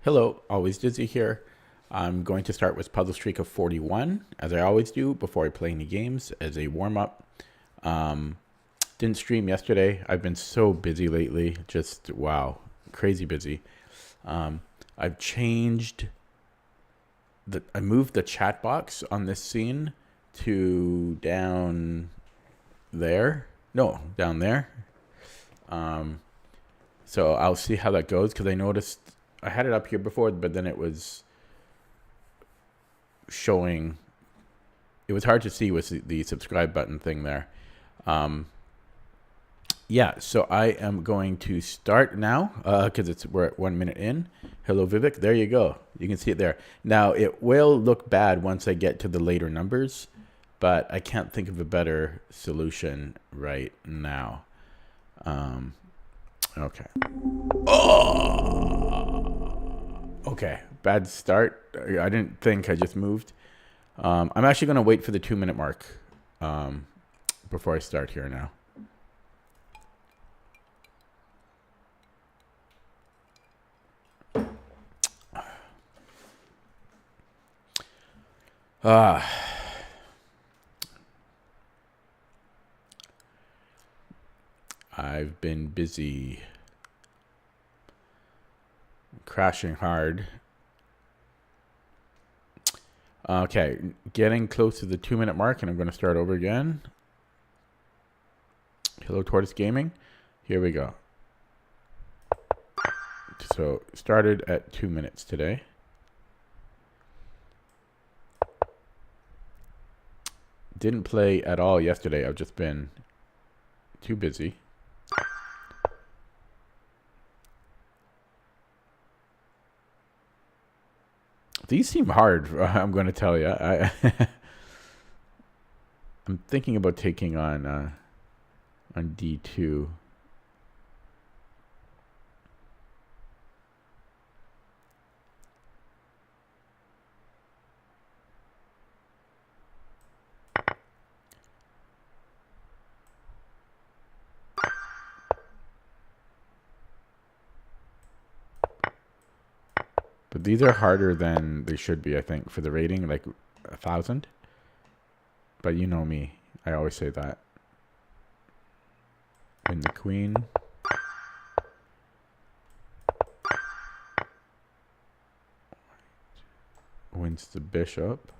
Hello, always Dizzy here. I'm going to start with puzzle streak of 41, as I always do before I play any games as a warm-up. Didn't stream yesterday. I've been so busy lately. Just, wow, crazy busy. I've changed I moved the chat box on this scene to down there. No, down there. So I'll see how that goes, because I noticed I had it up here before, but then it was showing, it was hard to see with the subscribe button thing there. Yeah, so I am going to start now, because we're at 1 minute in. Hello, Vivek. There you go. You can see it there. Now, it will look bad once I get to the later numbers, but I can't think of a better solution right now. Okay. Oh! Okay, bad start. I didn't think, I just moved. I'm actually going to wait for the 2 minute mark before I start here now. I've been busy, crashing hard. Okay, getting close to the 2 minute mark, and I'm going to start over again. Hello, Tortoise Gaming. Here we go. So, started at 2 minutes today. Didn't play at all yesterday. I've just been too busy. These seem hard, I'm going to tell you. I'm thinking about taking on D2. But these are harder than they should be, I think, for the rating, like 1,000. But you know me. I always say that. Win the queen. Wins the bishop.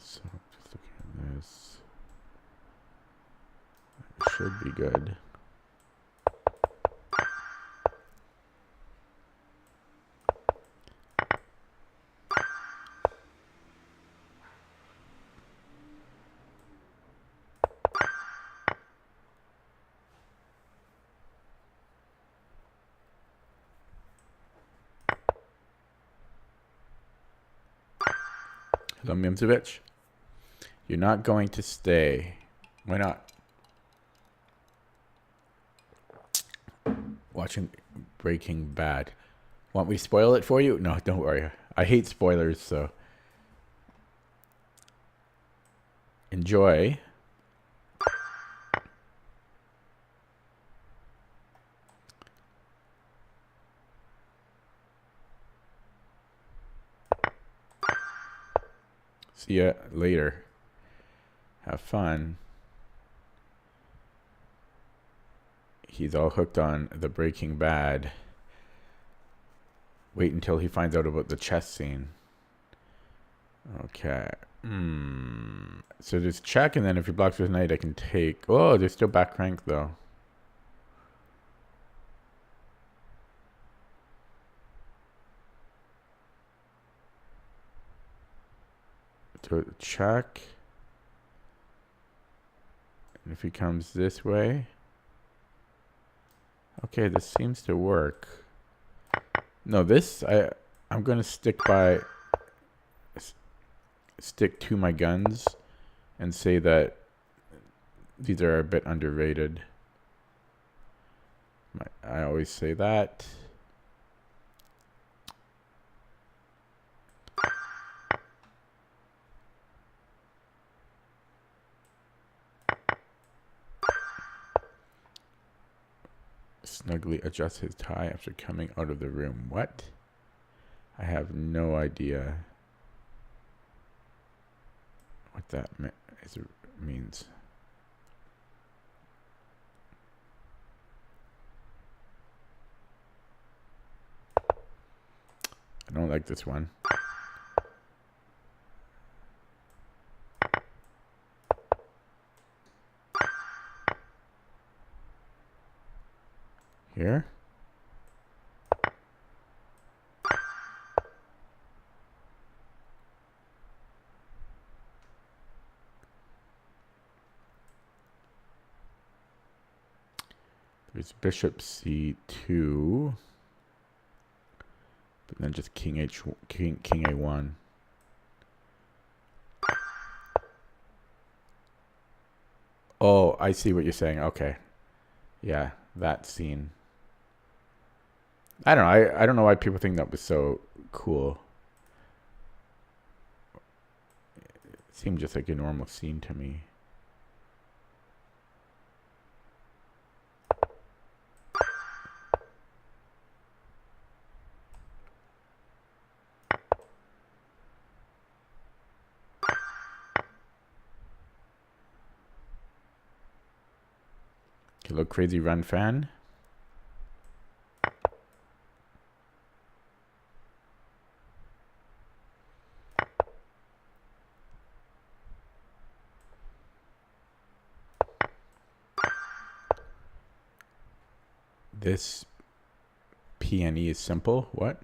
So just looking at this. It should be good. Hello, Mimzovich. You're not going to stay. Why not? Watching Breaking Bad. Want me to spoil it for you? No, don't worry. I hate spoilers, so enjoy. See ya later. Have fun. He's all hooked on the Breaking Bad. Wait until he finds out about the chess scene. Okay. So there's check, and then if he blocks with knight, I can take. Oh, there's still back rank, though. So check. And if he comes this way. Okay, this seems to work. No, I'm going to stick to my guns and say that these are a bit underrated. I always say that. snugly adjusts his tie after coming out of the room. What? I have no idea what that means. I don't like this one. Here. There's bishop c2, but then just king a1. Oh, I see what you're saying. Okay, yeah, that scene. I don't know. I don't know why people think that was so cool. It seemed just like a normal scene to me. Hello, Crazy Run fan. This PNE is simple. What?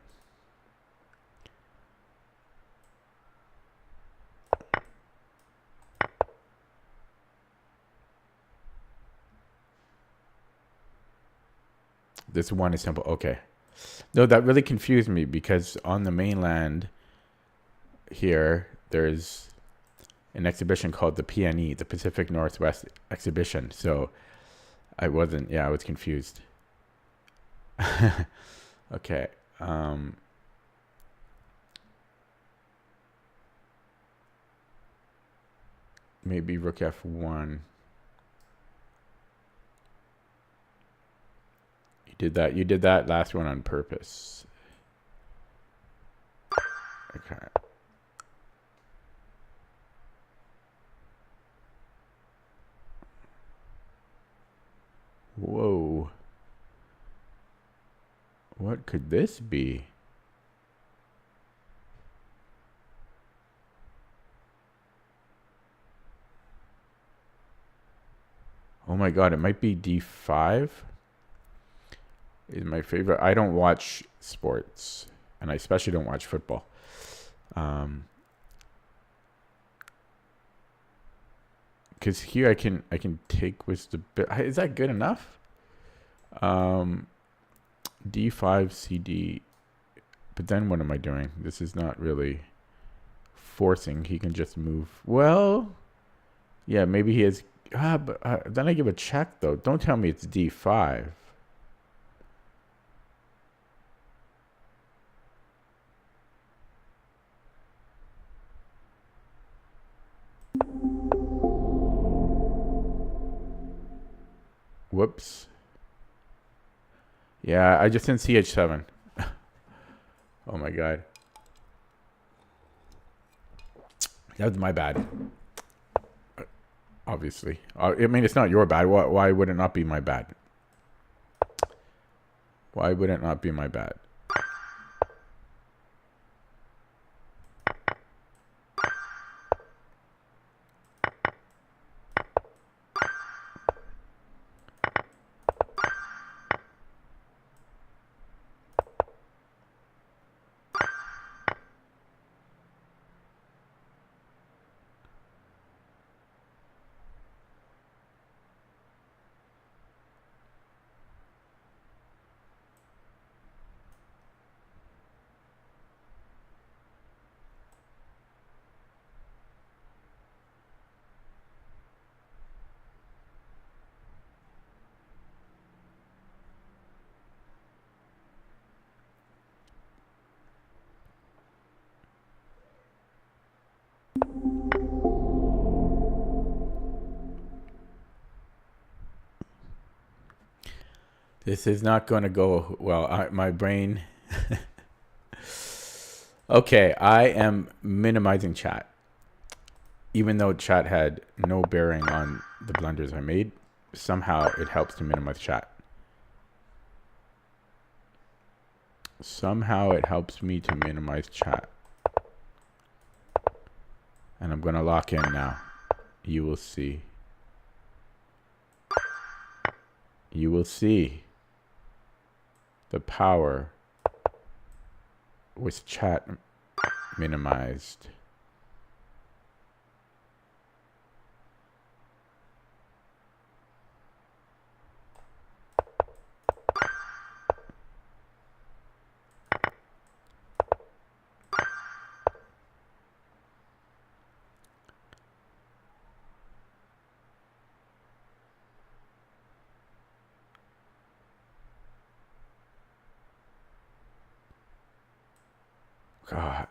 This one is simple. Okay. No, that really confused me because on the mainland here, there's an exhibition called the PNE, the Pacific Northwest Exhibition. So I was confused. Okay. Maybe rook f1. You did that last one on purpose. Okay. Whoa. What could this be? Oh my god, it might be d5. Is my favorite. I don't watch sports, and I especially don't watch football. Because here I can take with the bit. Is that good enough? D5 CD. But then what am I doing? This is not really forcing. He can just move. Well, yeah, maybe he has. But then I give a check though. Don't tell me it's D5. Whoops. Yeah, I just didn't see H7. Oh my god. That was my bad. Obviously. I mean, it's not your bad. Why would it not be my bad? Why would it not be my bad? This is not going to go well. My brain. Okay, I am minimizing chat. Even though chat had no bearing on the blunders I made, somehow it helps to minimize chat. Somehow it helps me to minimize chat. And I'm going to lock in now. You will see. You will see the power with chat minimized. God,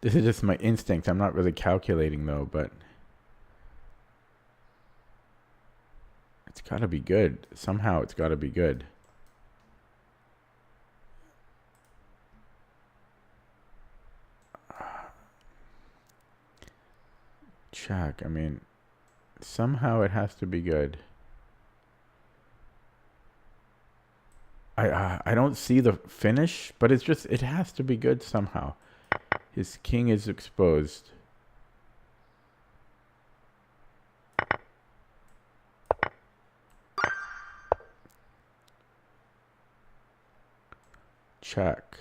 this is just my instinct. I'm not really calculating though, but it's got to be good. Somehow it's got to be good. Check. I mean, somehow it has to be good. I don't see the finish, but it's just, it has to be good somehow. His king is exposed. Check.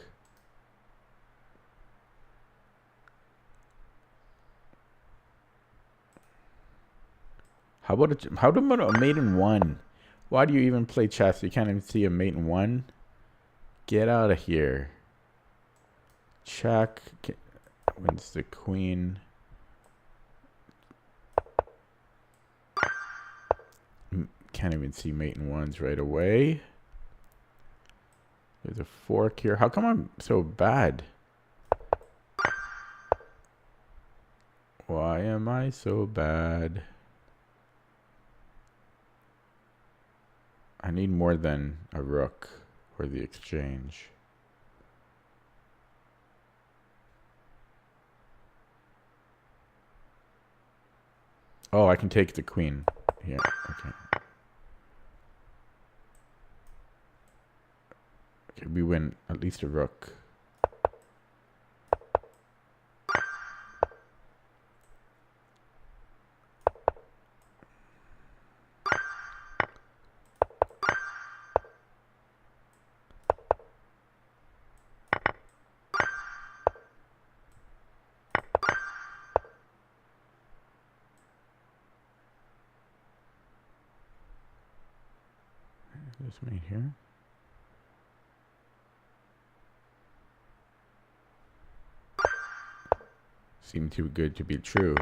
How about a mate in one? Why do you even play chess? You can't even see a mate in one? Get out of here. Check. Wins the queen. Can't even see mate in ones right away. There's a fork here. How come I'm so bad? Why am I so bad? I need more than a rook for the exchange. Oh, I can take the queen here. Okay. Okay, we win at least a rook. This mate here. Seem too good to be true.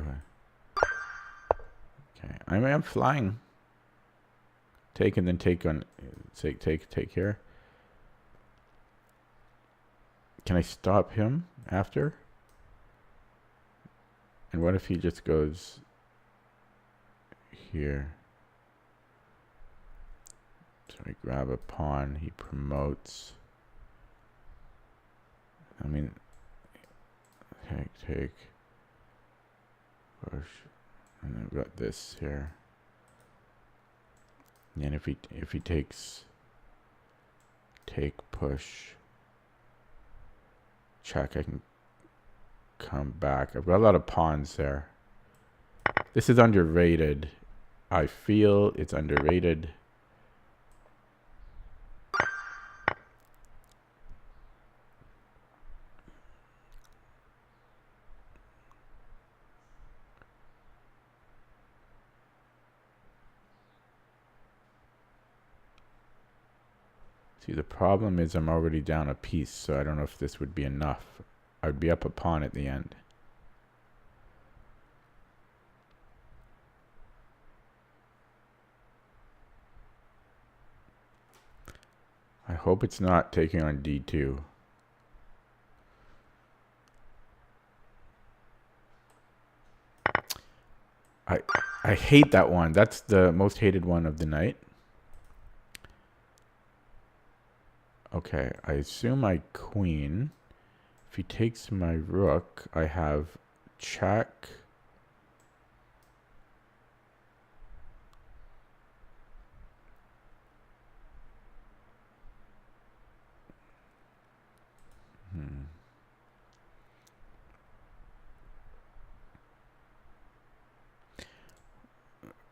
Okay, I mean, I'm flying. Take and then take on. Take here. Can I stop him after? And what if he just goes here? So I grab a pawn. He promotes. I mean, take. Push. And I've got this here. And if he takes take, push, check, I can come back. I've got a lot of pawns there. This is underrated. I feel it's underrated. See, the problem is I'm already down a piece, so I don't know if this would be enough. I would be up a pawn at the end. I hope it's not taking on d2. I hate that one. That's the most hated one of the night. Okay, I assume I queen. If he takes my rook, I have check.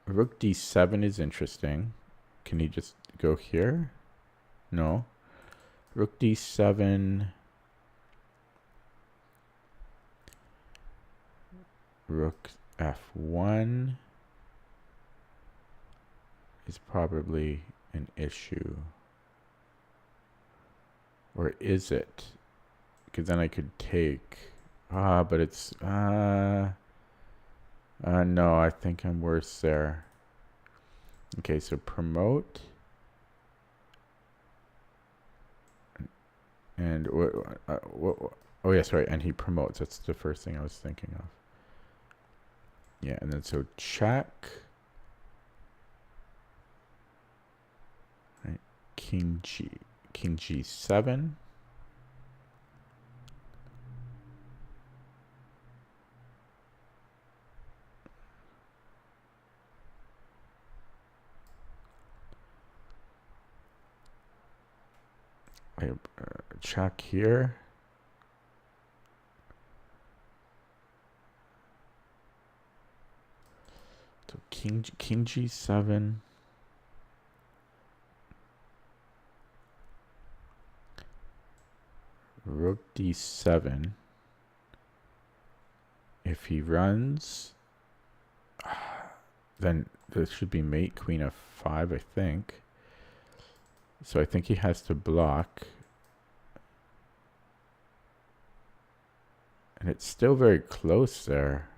Rook d7 is interesting. Can he just go here? No. Rook d7. Rook f1 is probably an issue. Or is it? Because then I could take... but it's... no, I think I'm worse there. Okay, so promote. And oh yeah, sorry, and he promotes. That's the first thing I was thinking of. Yeah, and then so check. Right, king g7. Check here. So king g7. Rook d7. If he runs, then this should be mate queen f5, I think. So I think he has to block. And it's still very close there.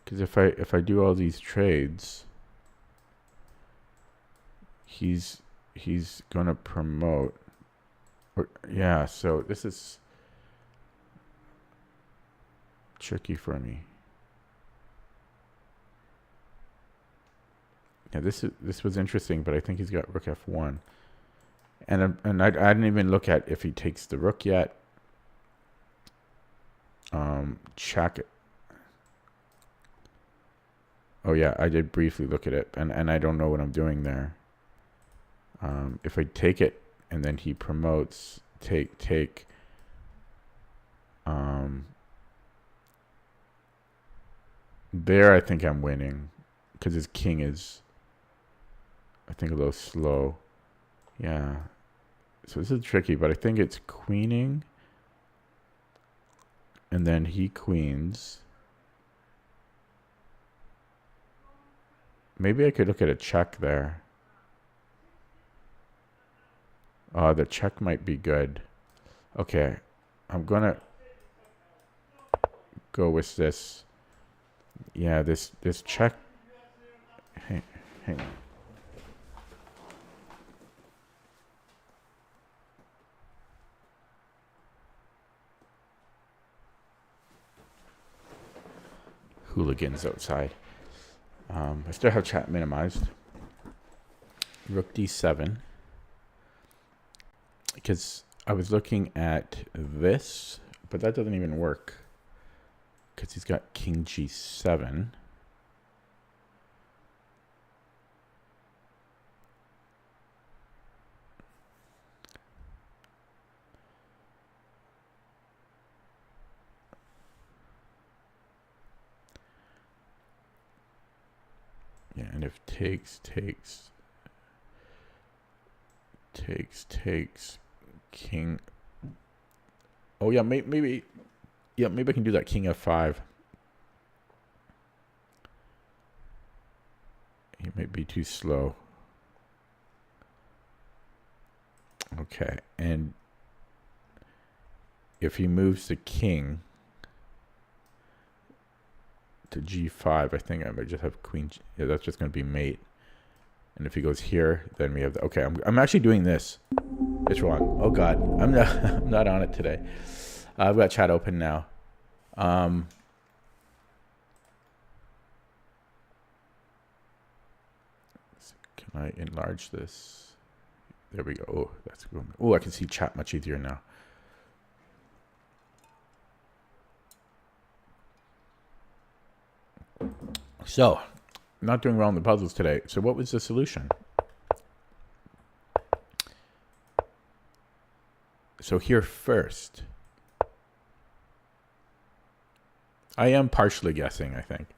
Because if I do all these trades, he's gonna promote. Or, yeah, so this is tricky for me. Yeah, this was interesting, but I think he's got rook f1, and I didn't even look at if he takes the rook yet. Check it. Oh yeah, I did briefly look at it, and I don't know what I'm doing there. If I take it and then he promotes, take. There I think I'm winning, because his king is, I think, a little slow. Yeah. So this is tricky, but I think it's queening. And then he queens. Maybe I could look at a check there. The check might be good. Okay. I'm going to go with this. Yeah, this check. Hang on. Hooligans outside. I still have chat minimized. Rook d7. Because I was looking at this, but that doesn't even work. Because he's got king g7. Yeah, and if takes, king. Oh yeah, maybe. Yeah, maybe I can do that king f5. He might be too slow. Okay, and if he moves the king to g5, I think I might just have queen. Yeah, that's just going to be mate. And if he goes here, then we have okay. I'm actually doing this. It's wrong. Oh God, I'm not on it today. I've got chat open now. Can I enlarge this? There we go. Oh, that's good. Oh, I can see chat much easier now. So, not doing well in the puzzles today. So what was the solution? So here first. I am partially guessing, I think.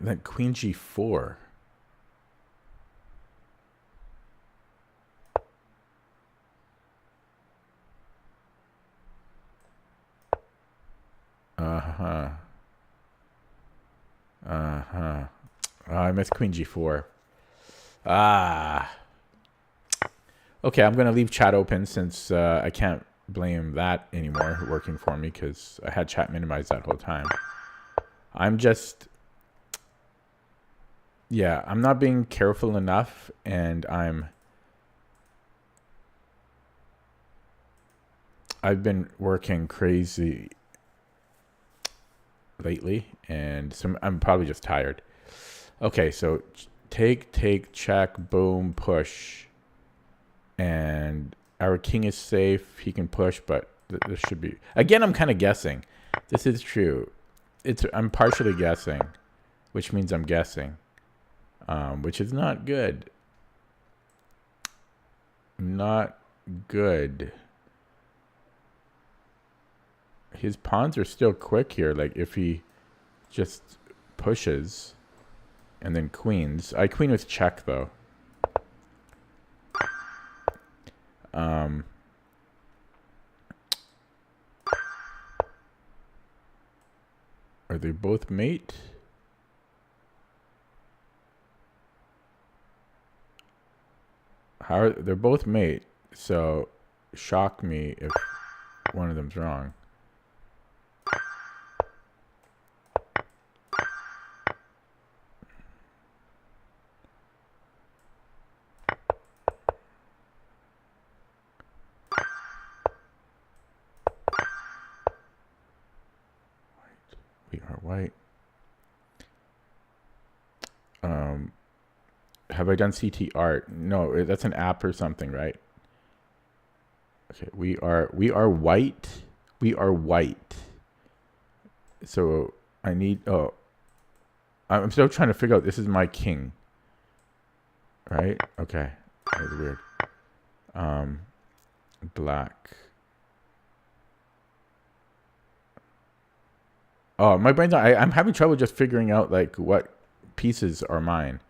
Then Queen G4. I missed Queen G4. Okay, I'm going to leave chat open since I can't blame that anymore working for me because I had chat minimized that whole time. I'm just... Yeah, I'm not being careful enough, and I've been working crazy lately, and I'm probably just tired. Okay, so take, check, boom, push. And our king is safe. He can push, but this should be... Again, I'm kind of guessing. This is true. I'm partially guessing, which means I'm guessing, which is not good. Not good. His pawns are still quick here. Like, if he just pushes and then queens. I queen with check, though. Are they both mate? They're both mate, so shock me if one of them's wrong. We are white. Have I done CT art? No, that's an app or something, right? Okay, we are white. We are white. So I need... Oh, I'm still trying to figure out. This is my king, right? Okay, that was weird. Black. Oh, my brain's not... I'm having trouble just figuring out like what pieces are mine.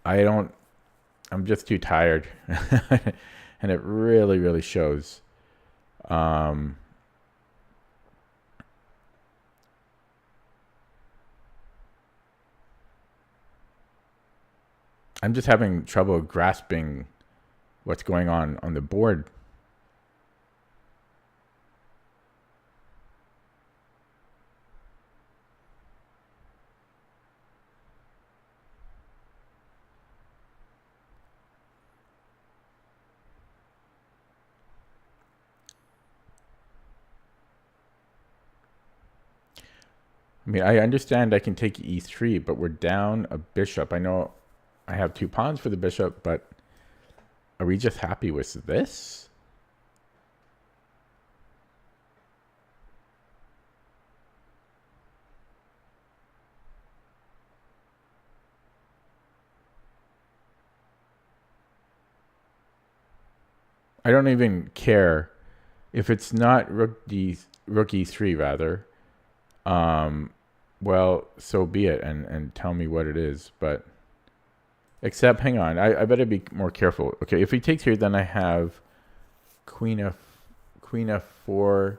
I'm just too tired. And it really, really shows. I'm just having trouble grasping what's going on the board. I mean, I understand I can take e3, but we're down a bishop. I know I have 2 pawns for the bishop, but are we just happy with this? I don't even care if it's not rook e3 rather. Well, so be it, and tell me what it is. But except, hang on, I better be more careful. Okay, if he takes here, then I have queen f4,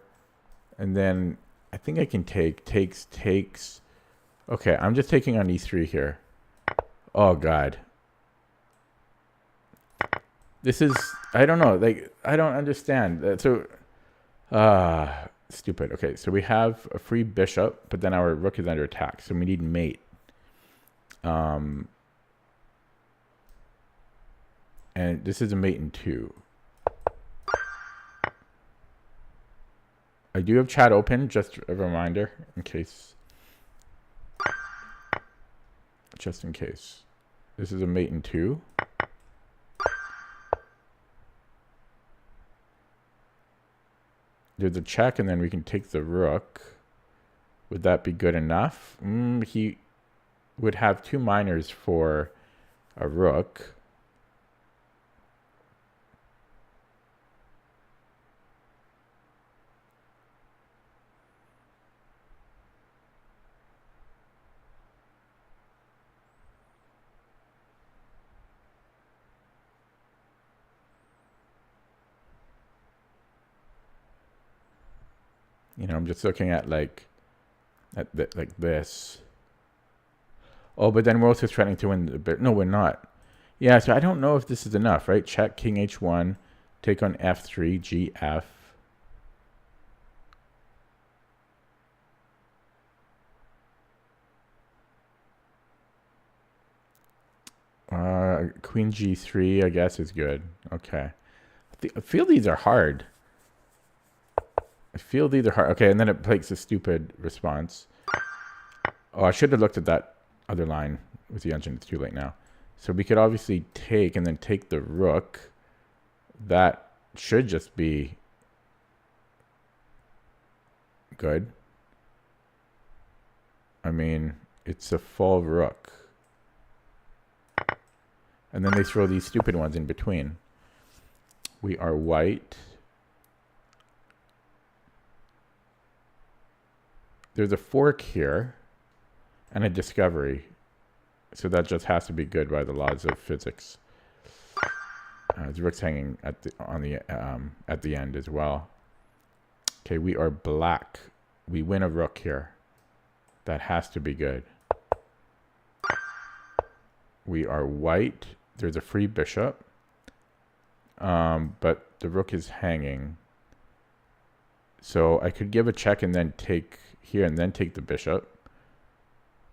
and then I think I can takes. Okay, I'm just taking on e3 here. Oh God, this is... I don't know. Like, I don't understand. So, stupid. Okay, so we have a free bishop, but then our rook is under attack, so we need mate. And this is a mate in 2. I do have chat open, just a reminder, in case. Just in case. This is a mate in 2. There's a check, and then we can take the rook. Would that be good enough? He would have 2 minors for a rook. You know, I'm just looking at like this. Oh, but then we're also trying to win the bit. No, we're not. Yeah, so I don't know if this is enough, right? Check king h1, take on f3, gf. Queen g3, I guess, is good. Okay. I feel these are hard. Okay, and then it takes a stupid response. Oh, I should have looked at that other line with the engine. It's too late now. So we could obviously take and then take the rook. That should just be good. I mean, it's a full rook. And then they throw these stupid ones in between. We are white. There's a fork here and a discovery. So that just has to be good by the laws of physics. The rook's hanging at the end as well. Okay, we are black. We win a rook here. That has to be good. We are white. There's a free bishop. But the rook is hanging. So I could give a check and then take here and then take the bishop.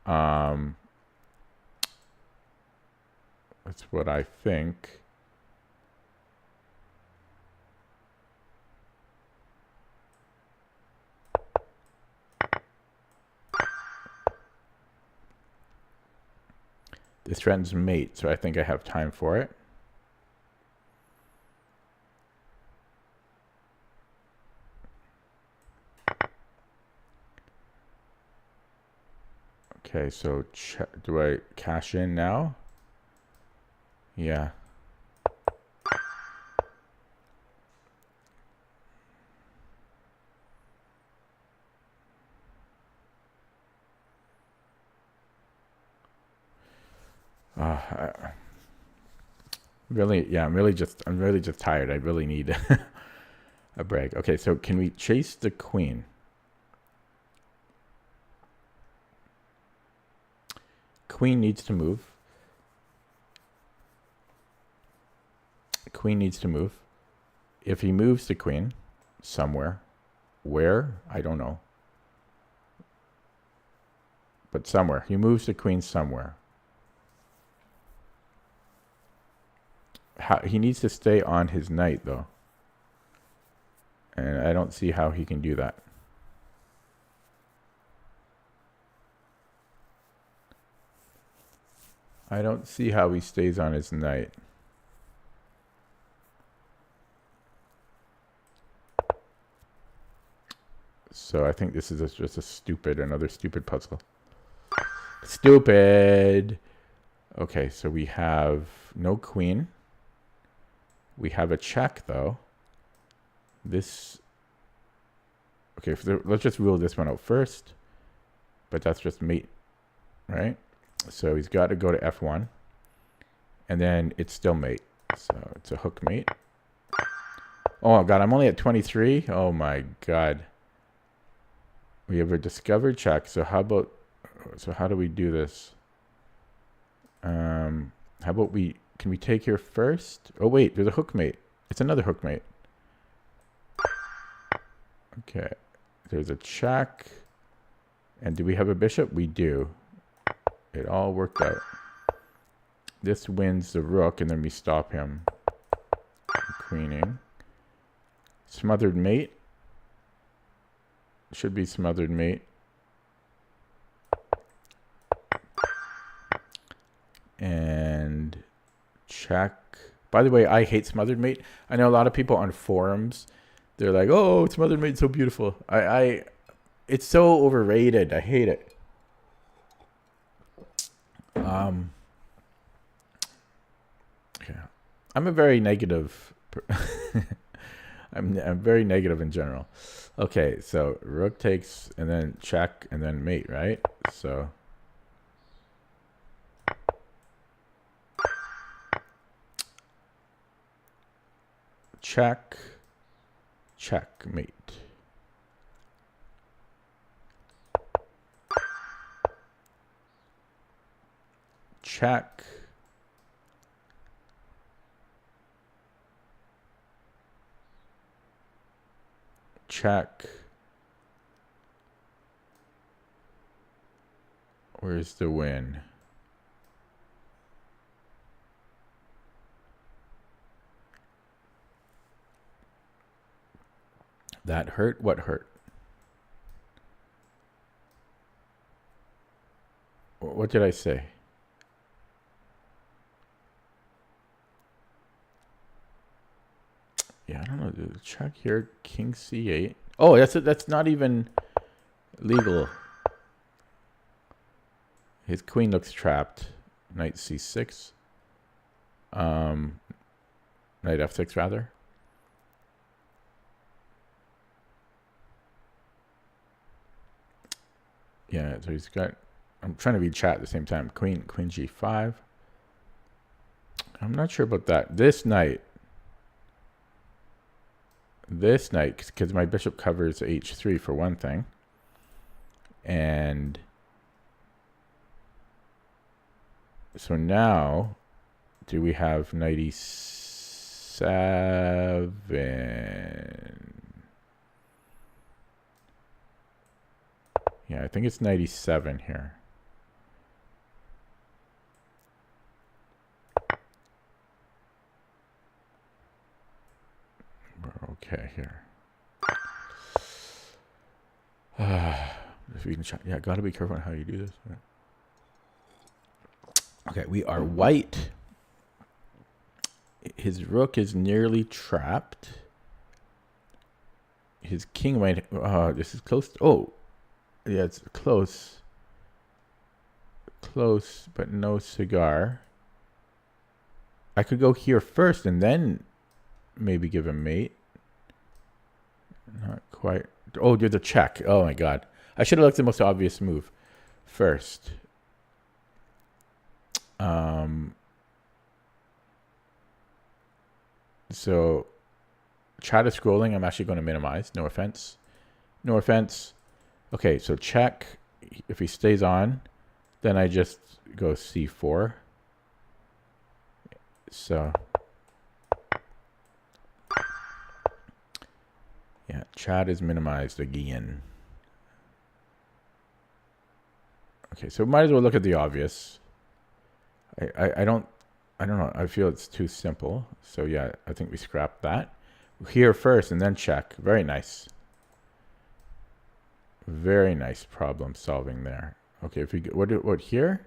That's what I think. This threatens mate, so I think I have time for it. Okay, so do I cash in now? Yeah. I'm really just tired. I really need a break. Okay, so can we chase the queen? Queen needs to move. Queen needs to move. If he moves the queen somewhere, where? I don't know. But somewhere. He moves the queen somewhere. He needs to stay on his knight, though. And I don't see how he can do that. I don't see how he stays on his knight. So I think this is just another stupid puzzle. Stupid! Okay, so we have no queen. We have a check, though. This... Okay, let's just rule this one out first. But that's just mate, right? So he's got to go to f1. And then it's still mate. So it's a hook mate. Oh, God, I'm only at 23? Oh, my God. We have a discovered check. So how do we do this? How about can we take here first? Oh, wait, there's a hook mate. It's another hook mate. Okay, there's a check. And do we have a bishop? We do. It all worked out. This wins the rook, and then we stop him. queening. Smothered mate. Should be smothered mate. And check. By the way, I hate smothered mate. I know a lot of people on forums, they're like, "Oh, smothered mate's so beautiful." It's so overrated. I hate it. Yeah. I'm a very negative. I'm very negative in general. Okay, so rook takes and then check and then mate, right? So check, checkmate. Check. Check. Where's the win? That hurt? What hurt? What did I say? Yeah, I don't know. Check here. King c8. Oh, that's not even legal. His queen looks trapped. Knight c6. Knight f6 rather. Yeah, so he's got. I'm trying to read chat at the same time. Queen g5. I'm not sure about that. This knight, because my bishop covers h3 for one thing, and so now, do we have knight e7? Yeah, I think it's knight e7 here. We're okay here. If you can check, yeah, gotta be careful on how you do this. Okay, we are white. His rook is nearly trapped. His king might. This is close. Oh, yeah, it's close. Close, but no cigar. I could go here first and then maybe give him mate. Not quite. Oh, do the check. Oh my god. I should have looked at the most obvious move first. So chat is scrolling. I'm actually going to minimize. No offense. No offense. Okay, so check. If he stays on, then I just go c4. So yeah, chat is minimized again. Okay, so might as well look at the obvious. I don't know. I feel it's too simple. So yeah, I think we scrap that. Here first and then check. Very nice. Very nice problem solving there. Okay, if we get what here?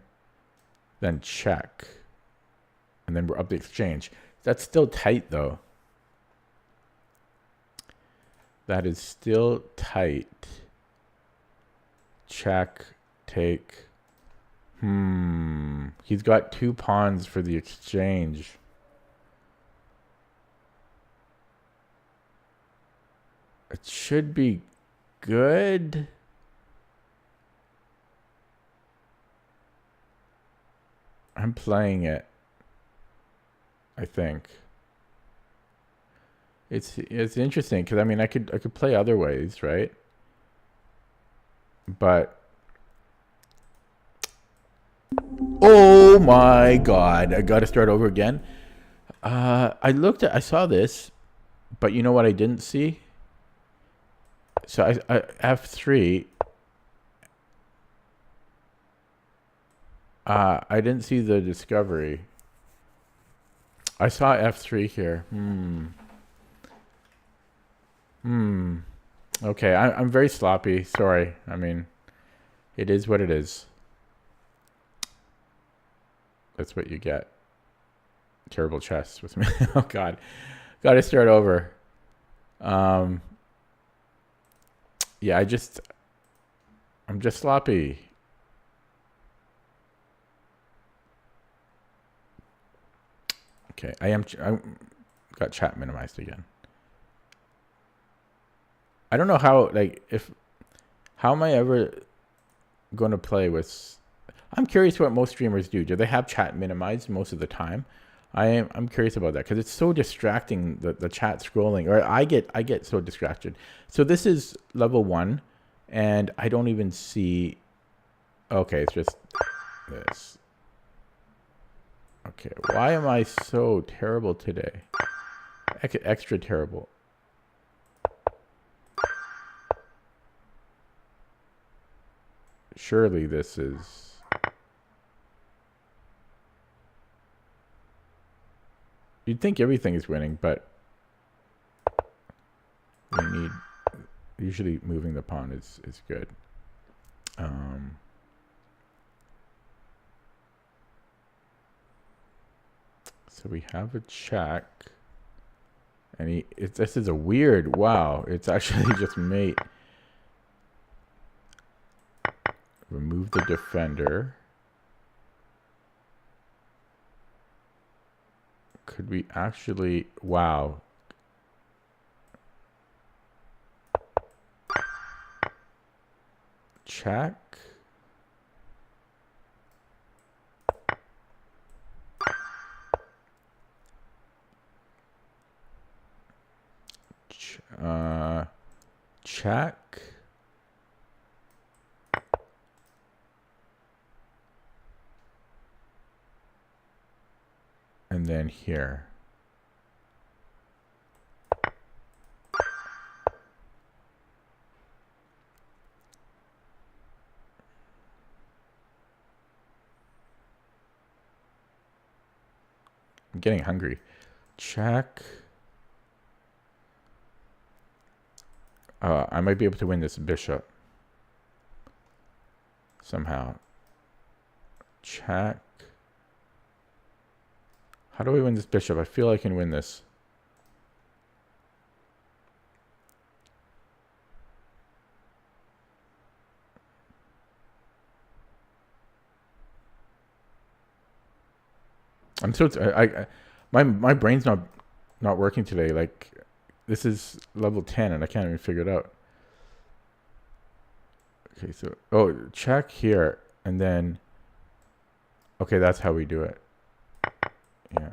Then check. And then we're up the exchange. That's still tight though. That is still tight. Check, take. He's got 2 pawns for the exchange. It should be good. I'm playing it, I think. It's interesting because I mean I could play other ways, right? But oh my god, I got to start over again. I saw this, but you know what I didn't see? So I f3. I didn't see the discovery. I saw f3 here. Okay, I'm very sloppy. Sorry. I mean, it is what it is. That's what you get. Terrible chess with me. Oh God, got to start over. Yeah, I'm just sloppy. Okay, I got chat minimized again. I don't know how, like, how am I ever going to play with? I'm curious what most streamers do. Do they have chat minimized most of the time? I'm curious about that because it's so distracting, the chat scrolling, or I get so distracted. So this is level 1, and I don't even see. Okay, it's just this. Okay, why am I so terrible today? Extra terrible. Surely this is. You'd think everything is winning, but we need. Usually moving the pawn is good. So we have a check. And this is a weird, wow, it's actually just mate. Remove the defender. Could we actually, wow. Check. Check. And then here. I'm getting hungry. Check. I might be able to win this bishop. Somehow. Check. How do we win this bishop? I feel I can win this. I'm so my brain's not working today. Like, this is level 10 and I can't even figure it out. Okay, so check here and then okay, that's how we do it. Yeah.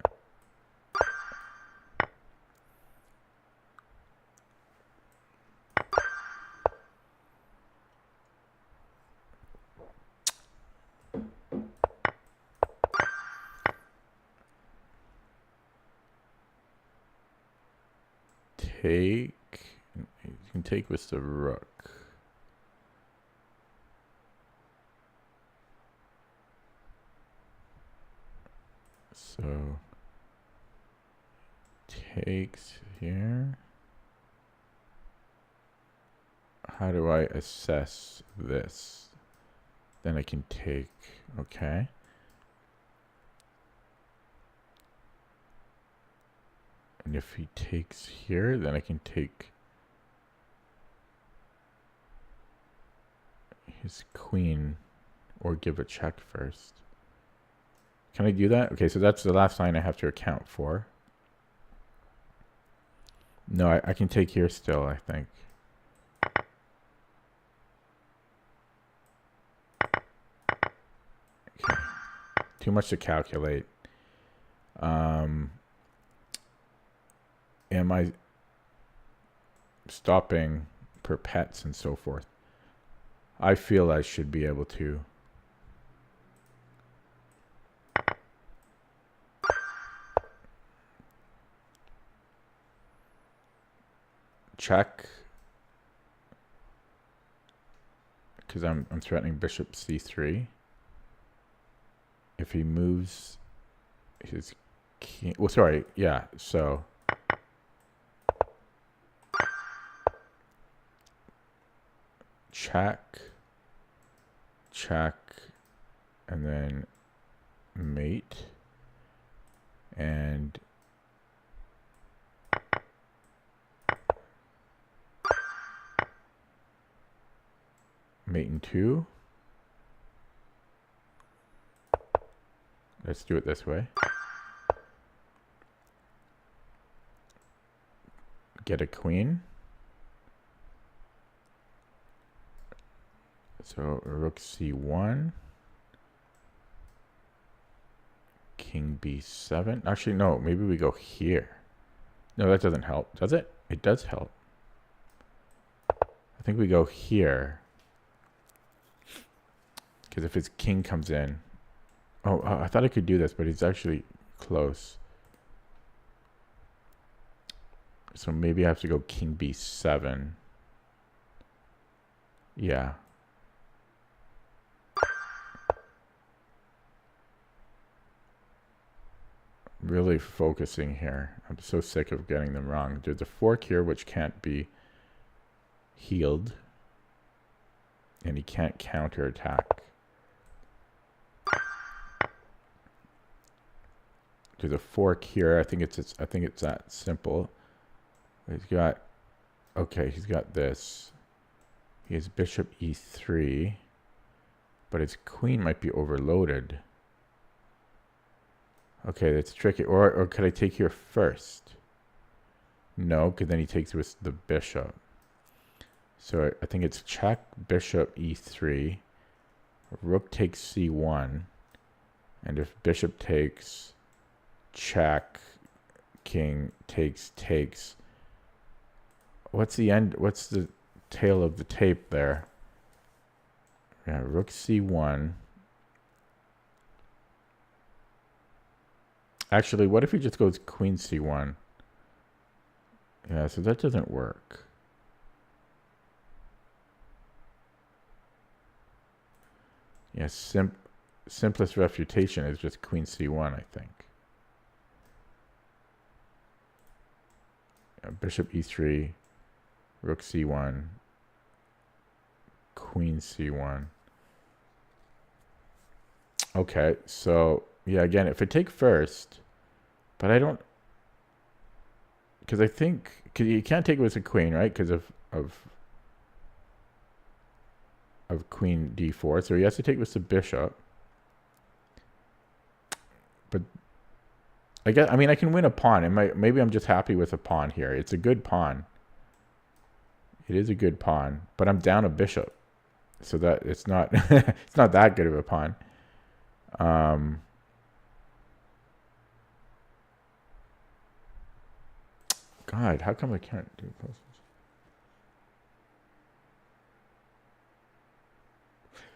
Take. You can take with the rook. So takes here. How do I assess this? Then I can take. Okay. And if he takes here, then I can take his queen or give a check first. Can I do that? Okay, so that's the last line I have to account for. No, I can take here still, I think. Okay. Too much to calculate. Am I stopping per pets and so forth? I feel I should be able to. Check. Because I'm threatening bishop c3. If he moves his king, well, sorry, yeah, so check, check, and then mate, and mate in 2. Let's do it this way. Get a queen. So rook c1. King b7. Actually, no, maybe we go here. No, that doesn't help, does it? It does help. I think we go here. Because if his king comes in... Oh, I thought I could do this, but he's actually close. So maybe I have to go king b7. Yeah. Really focusing here. I'm so sick of getting them wrong. There's a fork here which can't be healed. And he can't counterattack. There's a fork here. I think it's that simple. He's got, okay, he's got this. He has bishop e3, but his queen might be overloaded. Okay, that's tricky. Or could I take here first? No, because then he takes with the bishop. So I think it's check, bishop e3, rook takes c1, and if bishop takes, check, king takes. What's the end? What's the tail of the tape there? Yeah, rook c1. Actually, what if he just goes queen c1? Yeah, so that doesn't work. Yeah, simplest refutation is just queen c1, I think. Yeah, bishop e3, rook c1, queen c1. Okay, so yeah, again, if I take first, but I don't, because I think, because you can't take it with a queen, right? Because of queen d4, so he has to take with the bishop. But I guess, I mean, I can win a pawn. Maybe I'm just happy with a pawn here. It's a good pawn. It is a good pawn, but I'm down a bishop, so that it's not it's not that good of a pawn. God, how come I can't do this?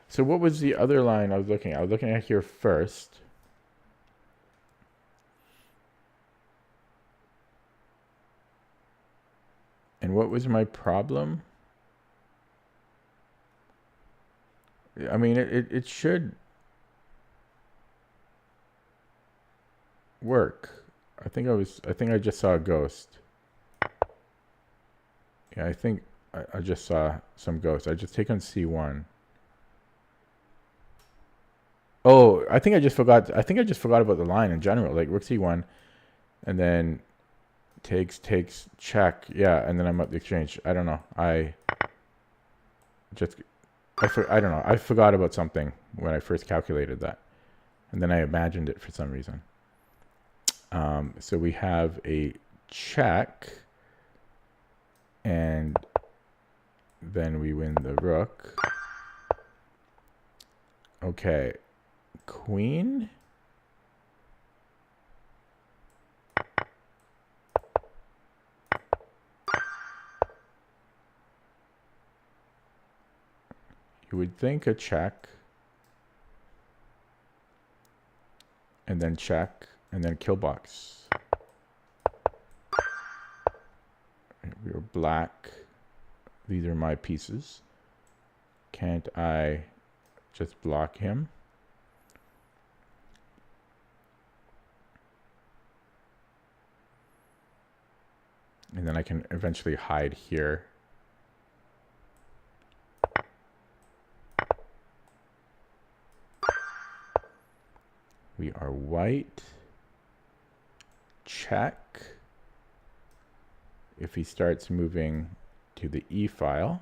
So what was the other line I was looking at? I was looking at here first. And what was my problem? I mean, it should work. I think I just saw a ghost. Yeah, I think I just saw some ghost. I just take on c1. Oh, I think I just forgot about the line in general. Like rook c1, and then takes, check. Yeah, and then I'm up the exchange. I don't know. I don't know. I forgot about something when I first calculated that, and then I imagined it for some reason. So we have a check, and then we win the rook. Okay, queen. You would think a check, and then check, and then kill box. We're black. These are my pieces. Can't I just block him? And then I can eventually hide here. We are white. Check. If he starts moving to the E file,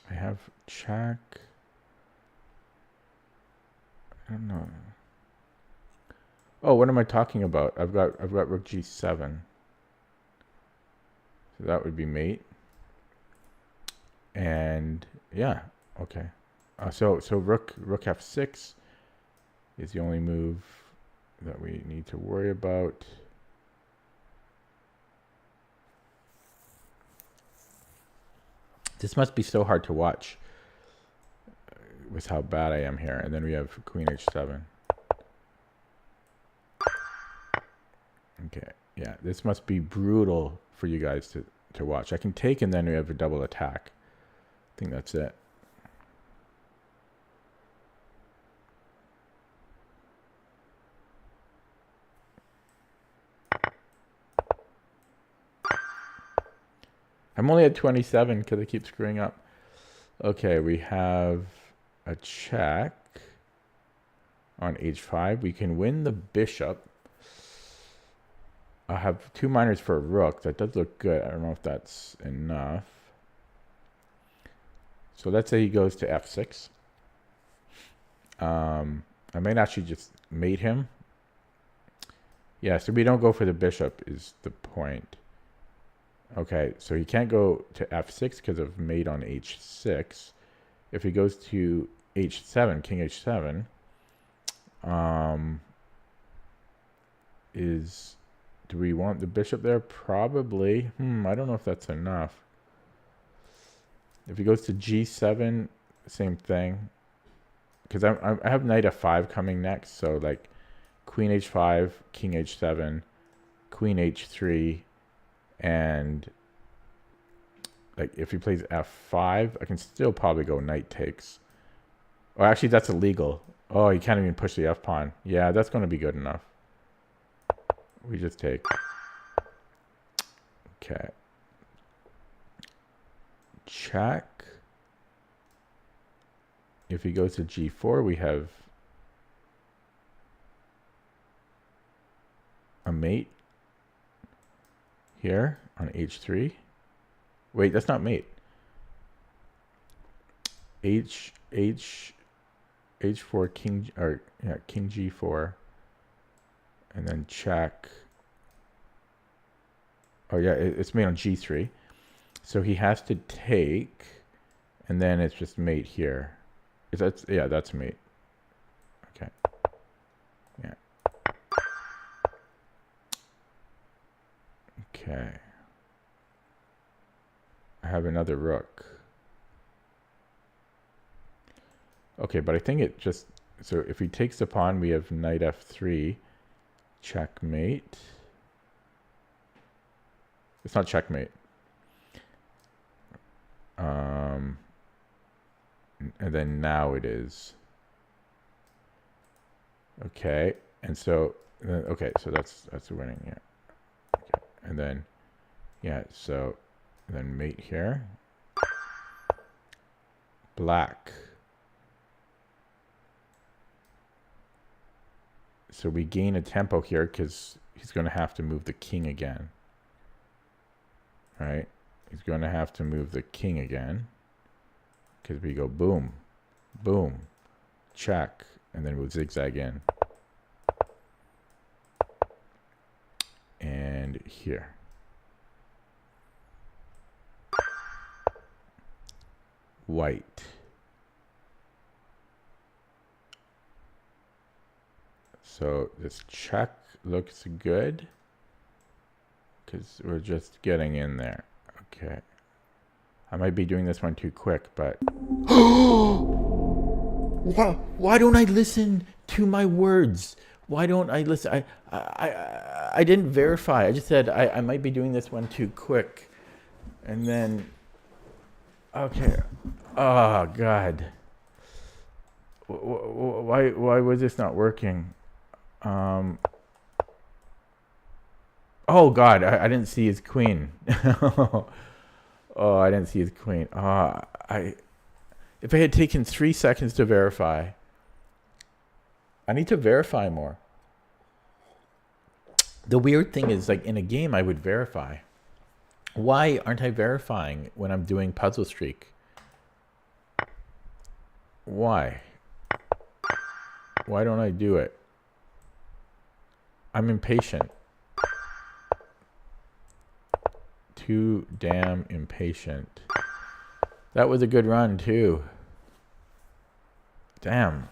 I have check. I don't know. Oh, what am I talking about? I've got rook G7. So that would be mate. And yeah, okay. So rook F6 is the only move that we need to worry about. This must be so hard to watch with how bad I am here. And then we have queen H7. Okay, yeah, this must be brutal for you guys to watch. I can take and then we have a double attack. I think that's it. I'm only at 27 because I keep screwing up. Okay, we have a check on H5. We can win the bishop. I have 2 minors for a rook. That does look good. I don't know if that's enough. So let's say he goes to F6. I might actually just mate him. Yeah, so we don't go for the bishop is the point. Okay, so he can't go to F6 because of mate on H6. If he goes to H7, King H7, do we want the bishop there? Probably. I don't know if that's enough. If he goes to G7, same thing. Because I have knight F5 coming next, so like queen H5, King H7, queen H3, and like if he plays F5, I can still probably go knight takes. Oh, actually that's illegal. Oh, you can't even push the F pawn. Yeah, that's going to be good enough. We just take. Okay. Check. If he goes to G4, we have a mate here on H3. Wait, that's not mate. H4 king, or yeah, king G4, and then check. Oh yeah, it's mate on G3, so he has to take, and then it's just mate here. That's yeah, that's mate. Okay. Yeah. Okay. I have another rook. Okay, but I think it just, so if he takes the pawn, we have knight F3, checkmate. It's not checkmate. And then now it is. Okay, and so, okay, so that's winning, yeah. Okay, and then, yeah, so then mate here. Black. So we gain a tempo here because he's going to have to move the king again. Right? He's going to have to move the king again. Because we go boom, boom, check, and then we'll zigzag in. And here. White. So this check looks good because we're just getting in there. Okay. I might be doing this one too quick, but why don't I listen to my words? Why don't I listen? I didn't verify. I just said I might be doing this one too quick. And then okay. Oh God. Why was this not working? Um. Oh God, I didn't see his queen. Oh, I didn't see his queen. I if I had taken 3 seconds to verify, I need to verify more. The weird thing is, like in a game, I would verify. Why aren't I verifying when I'm doing Puzzle Streak? Why? Why don't I do it? I'm impatient. Too damn impatient. That was a good run too. Damn.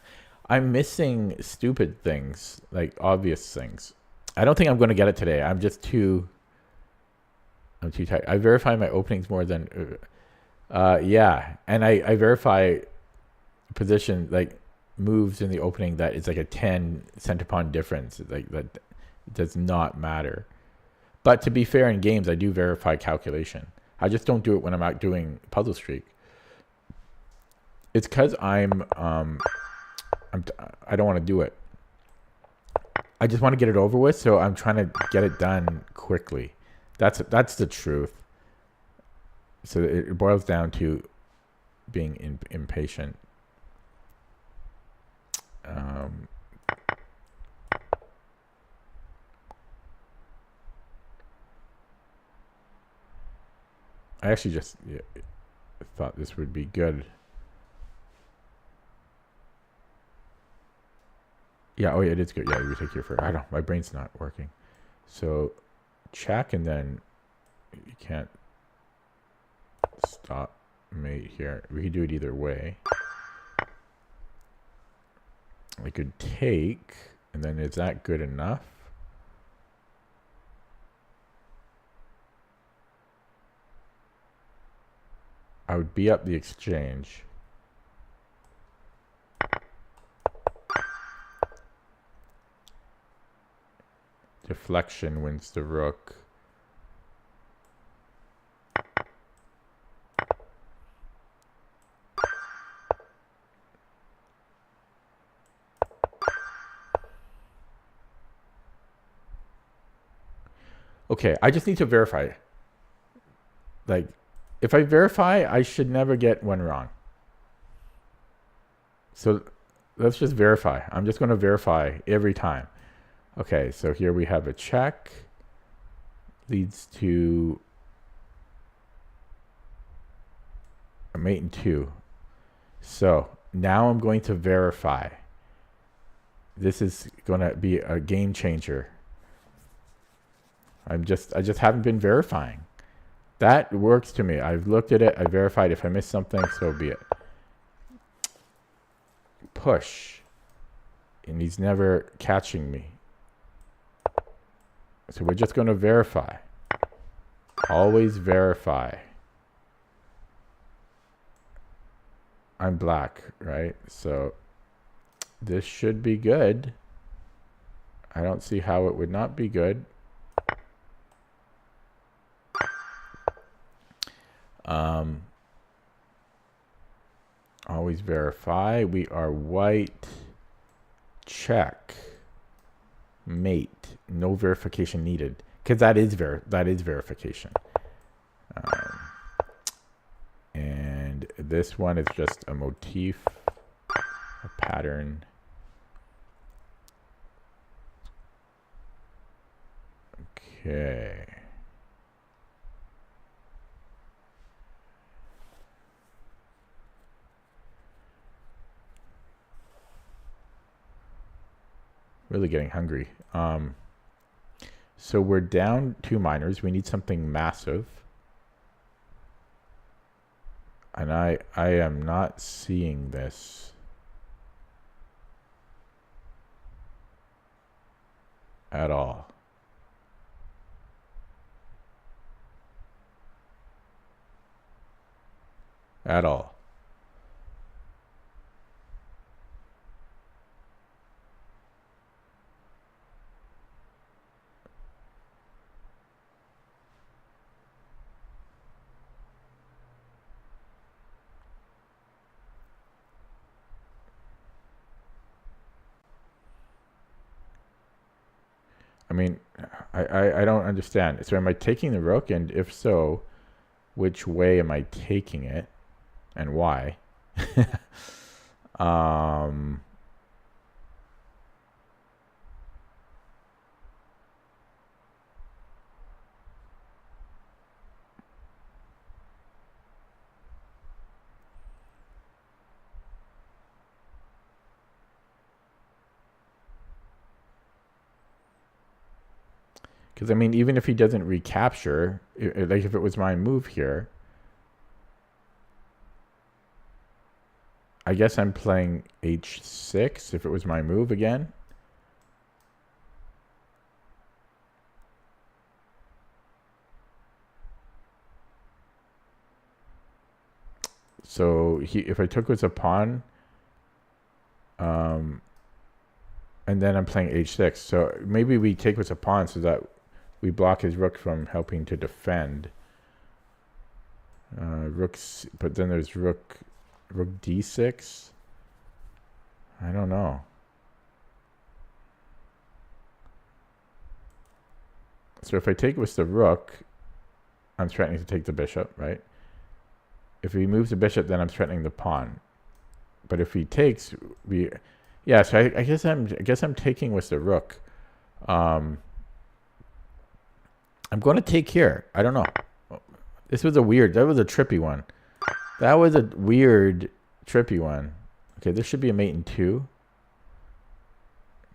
I'm missing stupid things, like obvious things. I don't think I'm going to get it today. I'm too tight. I verify my openings more than yeah, and I verify position, like moves in the opening that is like a 10 center pawn difference. Like that does not matter. But to be fair, in games I do verify calculation. I just don't do it when I'm out doing Puzzle Streak. It's because I don't want to do it. I just want to get it over with, so I'm trying to get it done quickly. That's the truth. So it boils down to being impatient. I actually just thought this would be good. Yeah, oh yeah, it is good. Yeah, we take here first. I don't, my brain's not working. So check, and then you can't stop mate here. We could do it either way. We could take, and then is that good enough? I would be up the exchange. Deflection wins the rook. Okay, I just need to verify. Like, if I verify, I should never get one wrong. So let's just verify. I'm just going to verify every time. Okay, so here we have a check. Leads to a mate in 2. So now I'm going to verify. This is going to be a game changer. I just haven't been verifying. That works to me. I've looked at it. I verified. If I miss something, so be it. Push. And he's never catching me. So we're just going to verify. Always verify. I'm black, right? So this should be good. I don't see how it would not be good. Always verify. We are white. Check. Mate. No verification needed, because that is verification. And this one is just a motif, a pattern. Okay. Really getting hungry. So we're down 2 minors. We need something massive. And I am not seeing this at all. At all. I mean, I don't understand. So am I taking the rook? And if so, which way am I taking it? And why? um, Because I mean, even if he doesn't recapture, like if it was my move here, I guess I'm playing h6 if it was my move again. So if I took with a pawn, and then I'm playing h6. So maybe we take with a pawn so that we block his rook from helping to defend. Rooks, but then there's rook d6. I don't know. So if I take with the rook, I'm threatening to take the bishop, right? If he moves the bishop, then I'm threatening the pawn. But if he takes, yeah. So I guess I'm taking with the rook. I'm going to take here. I don't know. That was a trippy one. That was a weird, trippy one. Okay, this should be a mate in 2.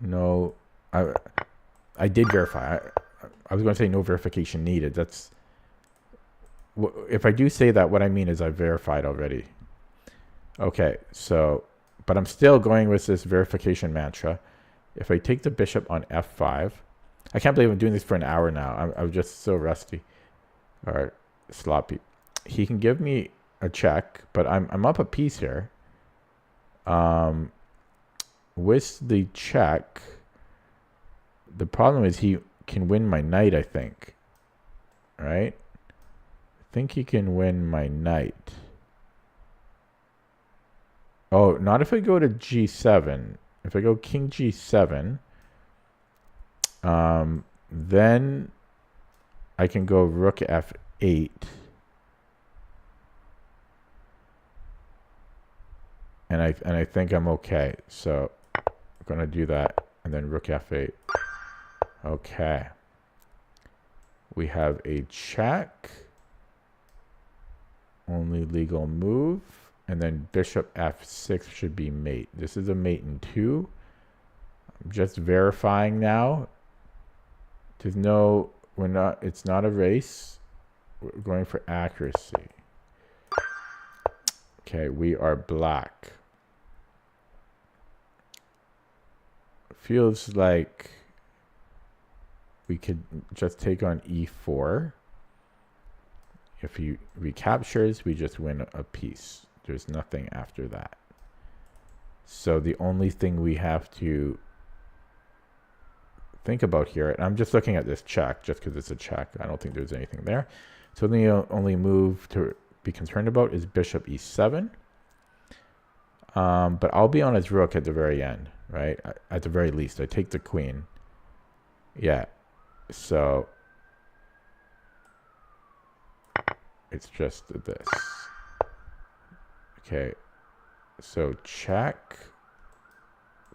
No, I did verify. I was going to say no verification needed. That's, if I do say that, what I mean is I verified already. Okay, so, but I'm still going with this verification mantra. If I take the bishop on f5, I can't believe I'm doing this for an hour now. I'm just so rusty or sloppy. He can give me a check, but I'm up a piece here. With the check, the problem is he can win my knight, I think. Right? I think he can win my knight. Oh, not if I go to g7. If I go king g7, then I can go rook f8. And I think I'm okay. So I'm going to do that. And then rook f8. Okay. We have a check. Only legal move. And then bishop f6 should be mate. This is a mate in 2. I'm just verifying now. There's no, it's not a race. We're going for accuracy. Okay, we are black. Feels like we could just take on e4. If he recaptures, we just win a piece. There's nothing after that. So the only thing we have to think about here, and I'm just looking at this check just because it's a check. I don't think there's anything there. So the only move to be concerned about is bishop e7. But I'll be on his rook at the very end, right? At the very least, I take the queen. Yeah. So it's just this. Okay. So check.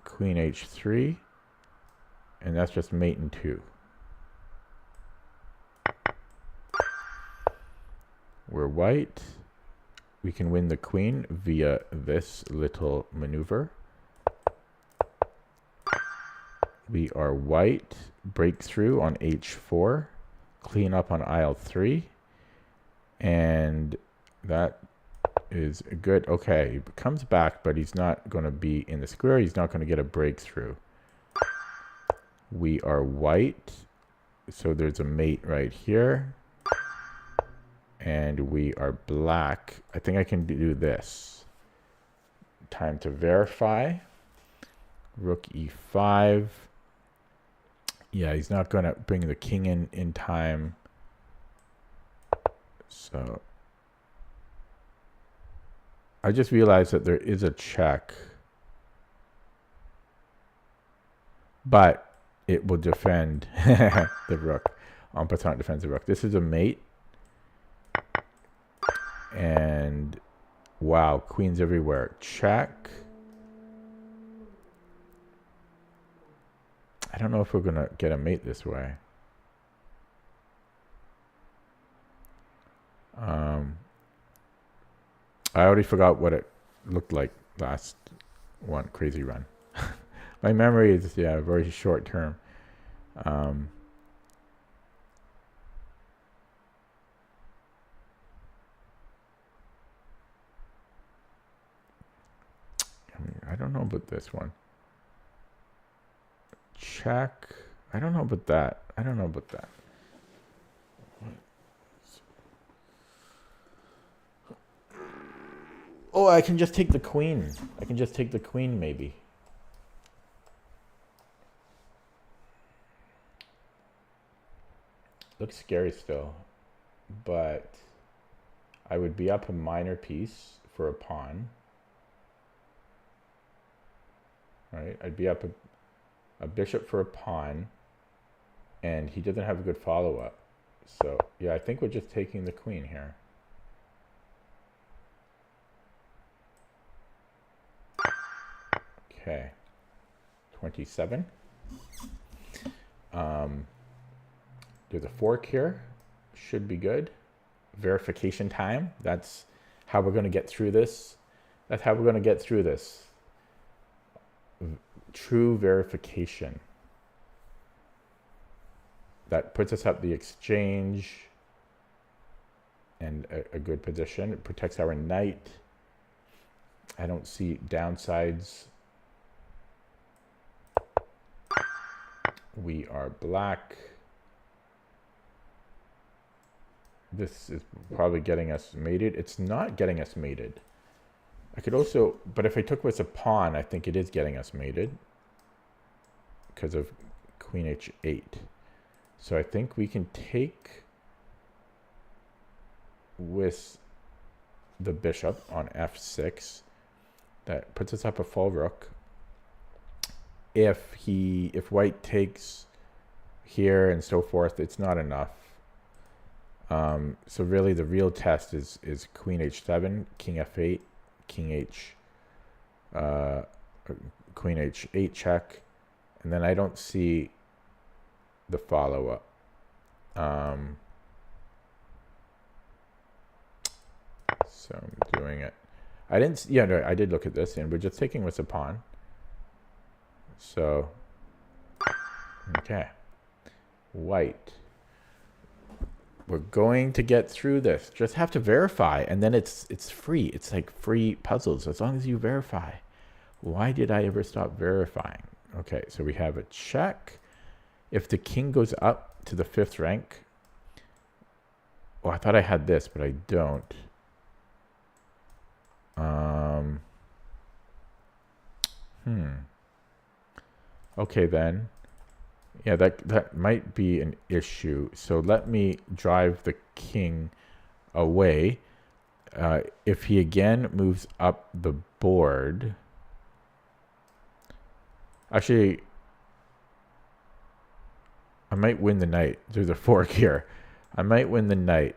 Queen h3. And that's just mate in 2. We're white. We can win the queen via this little maneuver. We are white. Breakthrough on h4. Clean up on il3. And that is good. Okay, he comes back, but he's not going to be in the square. He's not going to get a breakthrough. We are white. So there's a mate right here. And we are black. I think I can do this. Time to verify. Rook e5. Yeah, he's not going to bring the king in time. So I just realized that there is a check. But it will defend the rook. En passant defends the rook. This is a mate. And wow, queens everywhere. Check. I don't know if we're going to get a mate this way. I already forgot what it looked like last one crazy run. My memory is very short term. I don't know about this one. Check. I don't know about that. I don't know about that. Oh, I can just take the queen. I can just take the queen, maybe. Looks scary still. But I would be up a minor piece for a pawn. Right? I'd be up a bishop for a pawn. And he doesn't have a good follow-up. So, yeah, I think we're just taking the queen here. Okay. 27. There's a fork here. Should be good. Verification time. That's how we're going to get through this. That's how we're going to get through this. True verification. That puts us up the exchange and a good position. It protects our knight. I don't see downsides. We are black. This is probably getting us mated. It's not getting us mated. I could also, but if I took with a pawn, I think it is getting us mated because of queen h8. So I think we can take with the bishop on f6. That puts us up a full rook. If white takes here and so forth, it's not enough. So really the real test is queen h7, king f8, king queen h8 check, and then I don't see the follow-up. So I'm doing it. I didn't. Yeah, no, I did look at this, and we're just taking with a pawn. So, okay, white. We're going to get through this. Just have to verify, and then it's free. It's like free puzzles as long as you verify. Why did I ever stop verifying? Okay, so we have a check. If the king goes up to the 5th rank, oh, I thought I had this, but I don't. Okay, then. Yeah, that might be an issue. So let me drive the king away. If he again moves up the board... Actually, I might win the knight. There's a fork here. I might win the knight.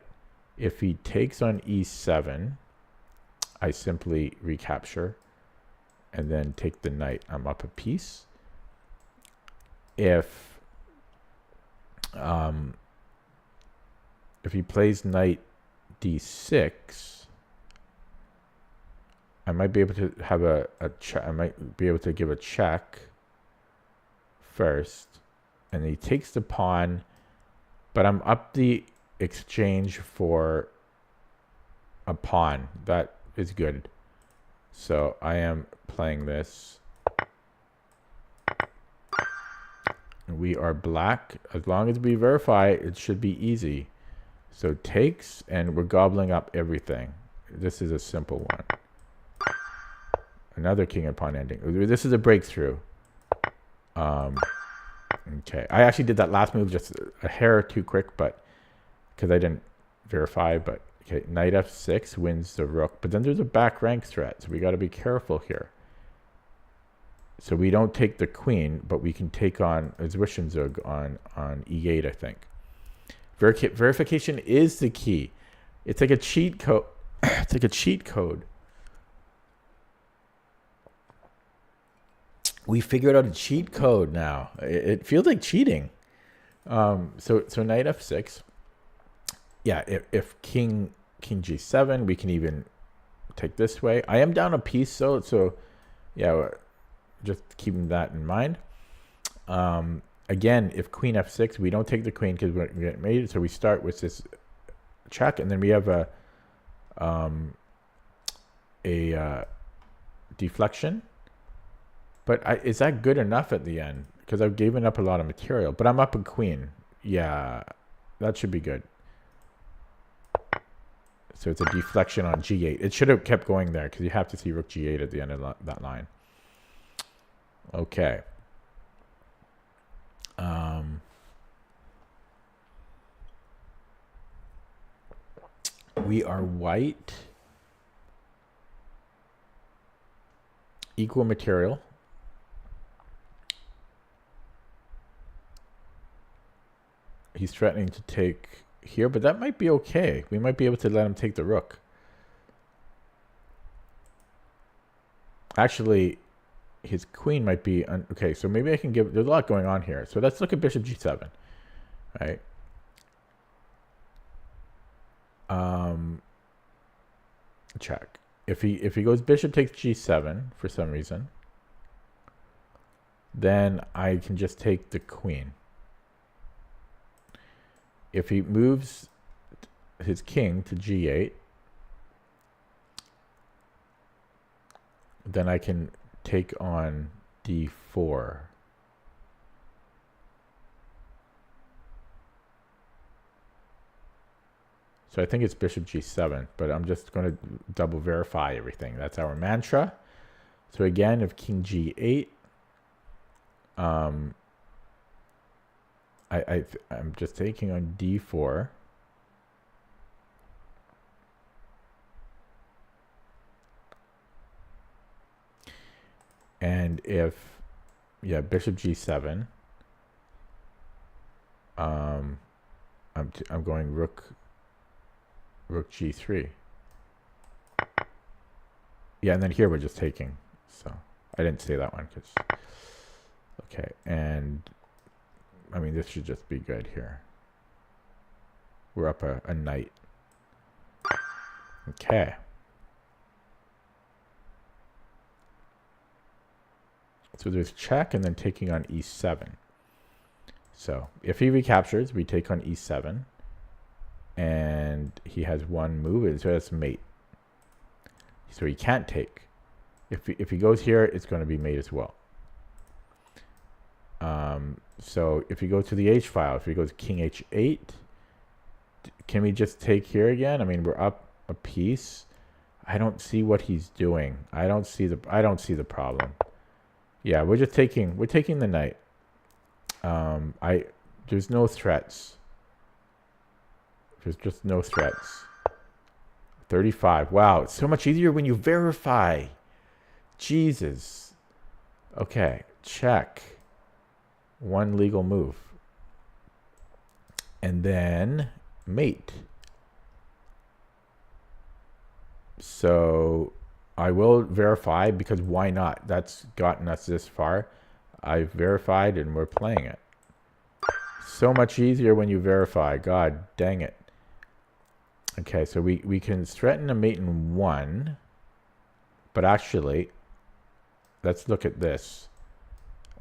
If he takes on e7, I simply recapture and then take the knight. I'm up a piece. If he plays knight d6, I might be able to have a check. I might be able to give a check first, and he takes the pawn, but I'm up the exchange for a pawn. That is good. So I am playing this. We are black. As long as we verify, it should be easy. So takes, and we're gobbling up everything. This is a simple one. Another king and pawn ending. This is a breakthrough. Okay. I actually did that last move just a hair too quick, but because I didn't verify. But okay, knight f6 wins the rook. But then there's a back rank threat, so we got to be careful here. So we don't take the queen, but we can take on Zwischenzug on e8, I think. Verification is the key. It's like a cheat code. It's like a cheat code. We figured out a cheat code now. It feels like cheating. So knight f6. Yeah, if king g7, we can even take this way. I am down a piece, so yeah, just keeping that in mind. Again, if queen f6, we don't take the queen because we're getting mated. So we start with this check, and then we have a deflection. But is that good enough at the end? Because I've given up a lot of material. But I'm up in queen. Yeah, that should be good. So it's a deflection on g8. It should have kept going there because you have to see rook g8 at the end of that line. Okay. We are white. Equal material. He's threatening to take here, but that might be okay. We might be able to let him take the rook. Actually, his queen might be... okay, so maybe I can give... There's a lot going on here. So let's look at bishop g7. Right? Check. If he goes bishop takes g7 for some reason, then I can just take the queen. If he moves his king to g8, then I can take on d4. So I think it's bishop g7, but I'm just going to double verify everything. That's our mantra. So again, if king g8, I'm just taking on d4. And if, yeah, bishop g7, I'm going rook g3. Yeah, and then here we're just taking. So I didn't say that one because, okay, and I mean, this should just be good here. We're up a knight. Okay. So there's check and then taking on e7. So if he recaptures, we take on e7. And he has one move, so that's mate. So he can't take. If he goes here, it's going to be mate as well. So if you go to the H file, if he goes king h8, can we just take here again? I mean, we're up a piece. I don't see what he's doing. I don't see the problem. Yeah, we're taking the knight. There's no threats. There's just no threats. 35. Wow, it's so much easier when you verify. Jesus. Okay, check. One legal move. And then mate. So I will verify because why not? That's gotten us this far. I've verified and we're playing it. So much easier when you verify. God dang it. Okay, so we can threaten a mate in 1, but actually, let's look at this.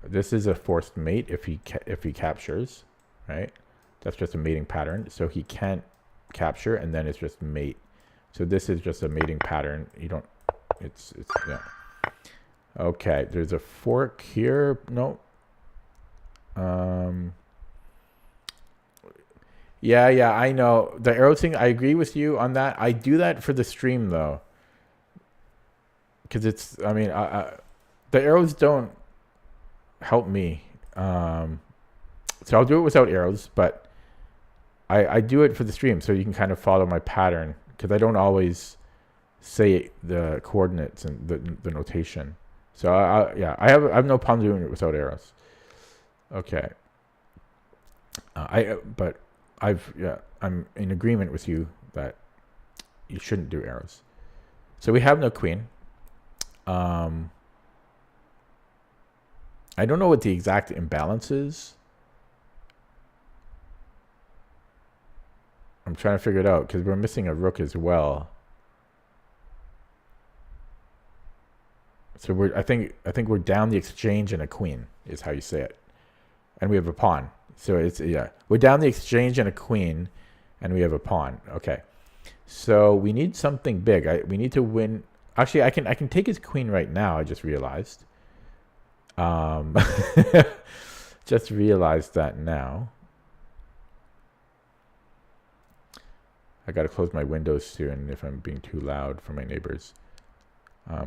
This is a forced mate if he captures, right? That's just a mating pattern. So he can't capture, and then it's just mate. So this is just a mating pattern. You don't. It's yeah. Okay, there's a fork here. No. Yeah, I know. The arrow thing, I agree with you on that. I do that for the stream, though. Because it's, I mean, the arrows don't help me. So I'll do it without arrows, but I do it for the stream so you can kind of follow my pattern. Because I don't always say the coordinates and the notation. So yeah, I have no problem doing it without arrows. Okay. But I'm in agreement with you that you shouldn't do arrows. So we have no queen. I don't know what the exact imbalance is. I'm trying to figure it out because we're missing a rook as well. So I think we're down the exchange and a queen is how you say it, and we have a pawn. So we're down the exchange and a queen, and we have a pawn. Okay, so we need something big. We need to win. Actually, I can take his queen right now. I just realized. Just realized that now. I got to close my windows soon if I'm being too loud for my neighbors.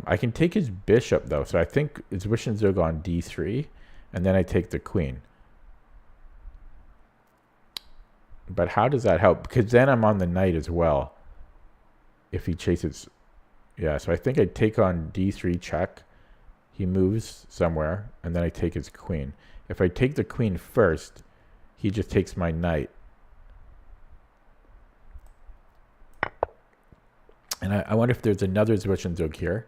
I can take his bishop, though. So I think it's Wishnzug on d3, and then I take the queen. But how does that help? Because then I'm on the knight as well. If he chases... Yeah, so I think I take on d3 check. He moves somewhere, and then I take his queen. If I take the queen first, he just takes my knight. And I wonder if there's another Zwischenzug here.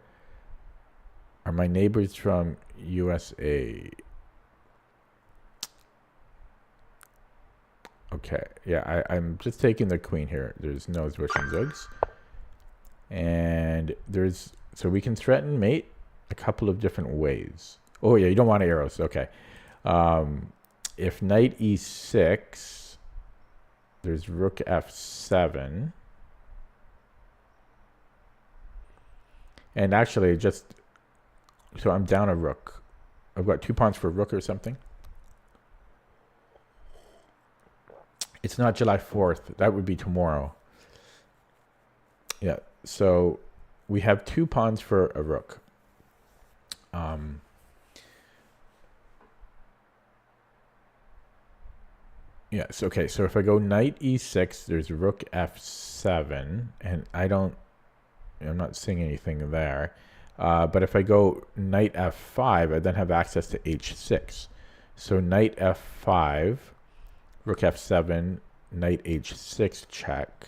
Are my neighbors from USA? Okay, yeah, I'm just taking the queen here. There's no Zwischenzugs. And so we can threaten mate a couple of different ways. Oh yeah, you don't want arrows, okay. If knight e6, there's rook f7. And actually, so I'm down a rook. I've got 2 pawns for rook or something. It's not July 4th. That would be tomorrow. Yeah, so we have 2 pawns for a rook. Yes, okay, so if I go knight e6, there's rook f7, and I'm not seeing anything there. But if I go knight f5, I then have access to h6. So knight f5, rook f7, knight h6 check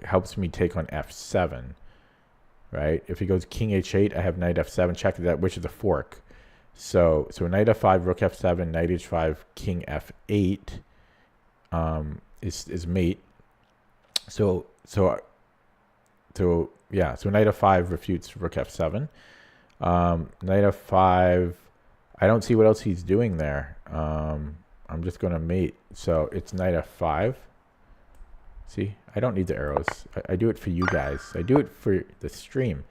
helps me take on f7, right? If he goes king h8, I have knight f7 check, which is a fork. So knight f5, rook f7, knight h5, king f8 is mate. So knight f5 refutes rook f7. Knight f5, I don't see what else he's doing there. I'm just going to mate. So it's knight f5. See, I don't need the arrows. I do it for you guys. I do it for the stream.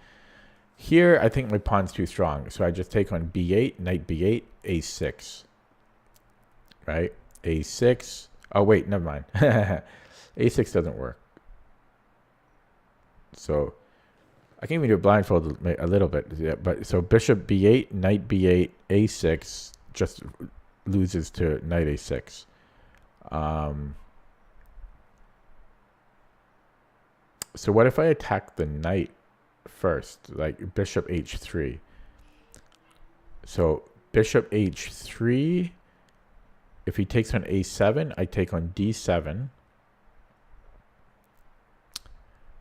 Here, I think my pawn's too strong. So I just take on b8, knight b8, a6. Right? a6. Oh, wait, never mind. a6 doesn't work. So I can even do it blindfolded a little bit. Yeah, but so bishop b8, knight b8, a6 just loses to knight a6. So what if I attack the knight first, like bishop h3? So bishop h3, if he takes on a7, I take on d7.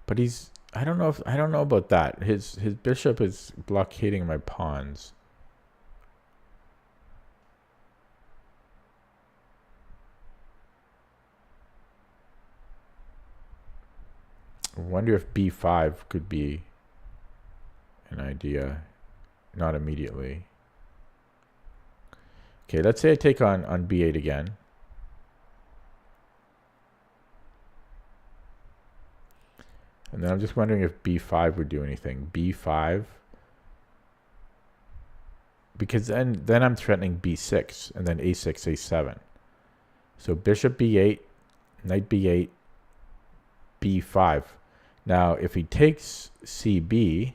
But I don't know about that. His bishop is blockading my pawns. I wonder if b5 could be an idea. Not immediately. Okay, let's say I take on b8 again. And then I'm just wondering if b5 would do anything. b5. Because then I'm threatening b6 and then a6, a7. So bishop b8, knight b8, b5. Now, if he takes cb,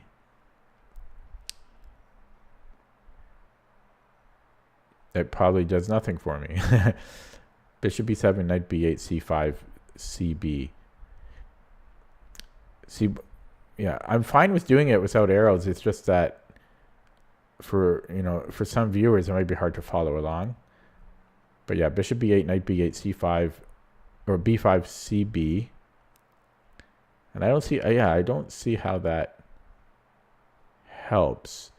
it probably does nothing for me. Bishop b7, knight b8, c5, cb. See, Yeah, I'm fine with doing it without arrows. It's just that for some viewers, it might be hard to follow along. But yeah, bishop b8, knight b8, c5, or b5, cb. And I don't see, I don't see how that helps.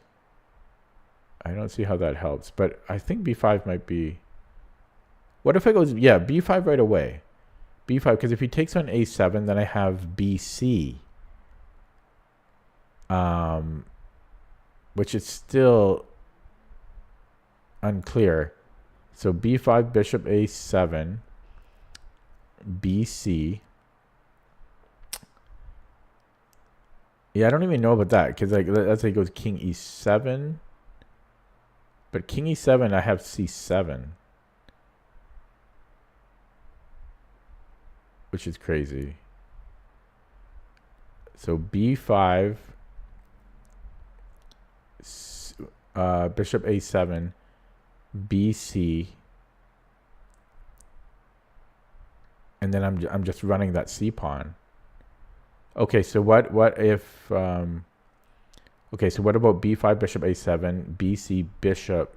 I don't see how that helps. But I think b5 might be... What if it goes, b5 right away? b5, because if he takes on a7, then I have bc. Which is still unclear. So b5, bishop a7, bc. Yeah, I don't even know about that, because like let's say it goes king e7. But king e7, I have c7. Which is crazy. So b5, bishop a7, bc, and then I'm just running that c pawn. Okay, so what if okay, so what about b5, bishop a7, bc, bishop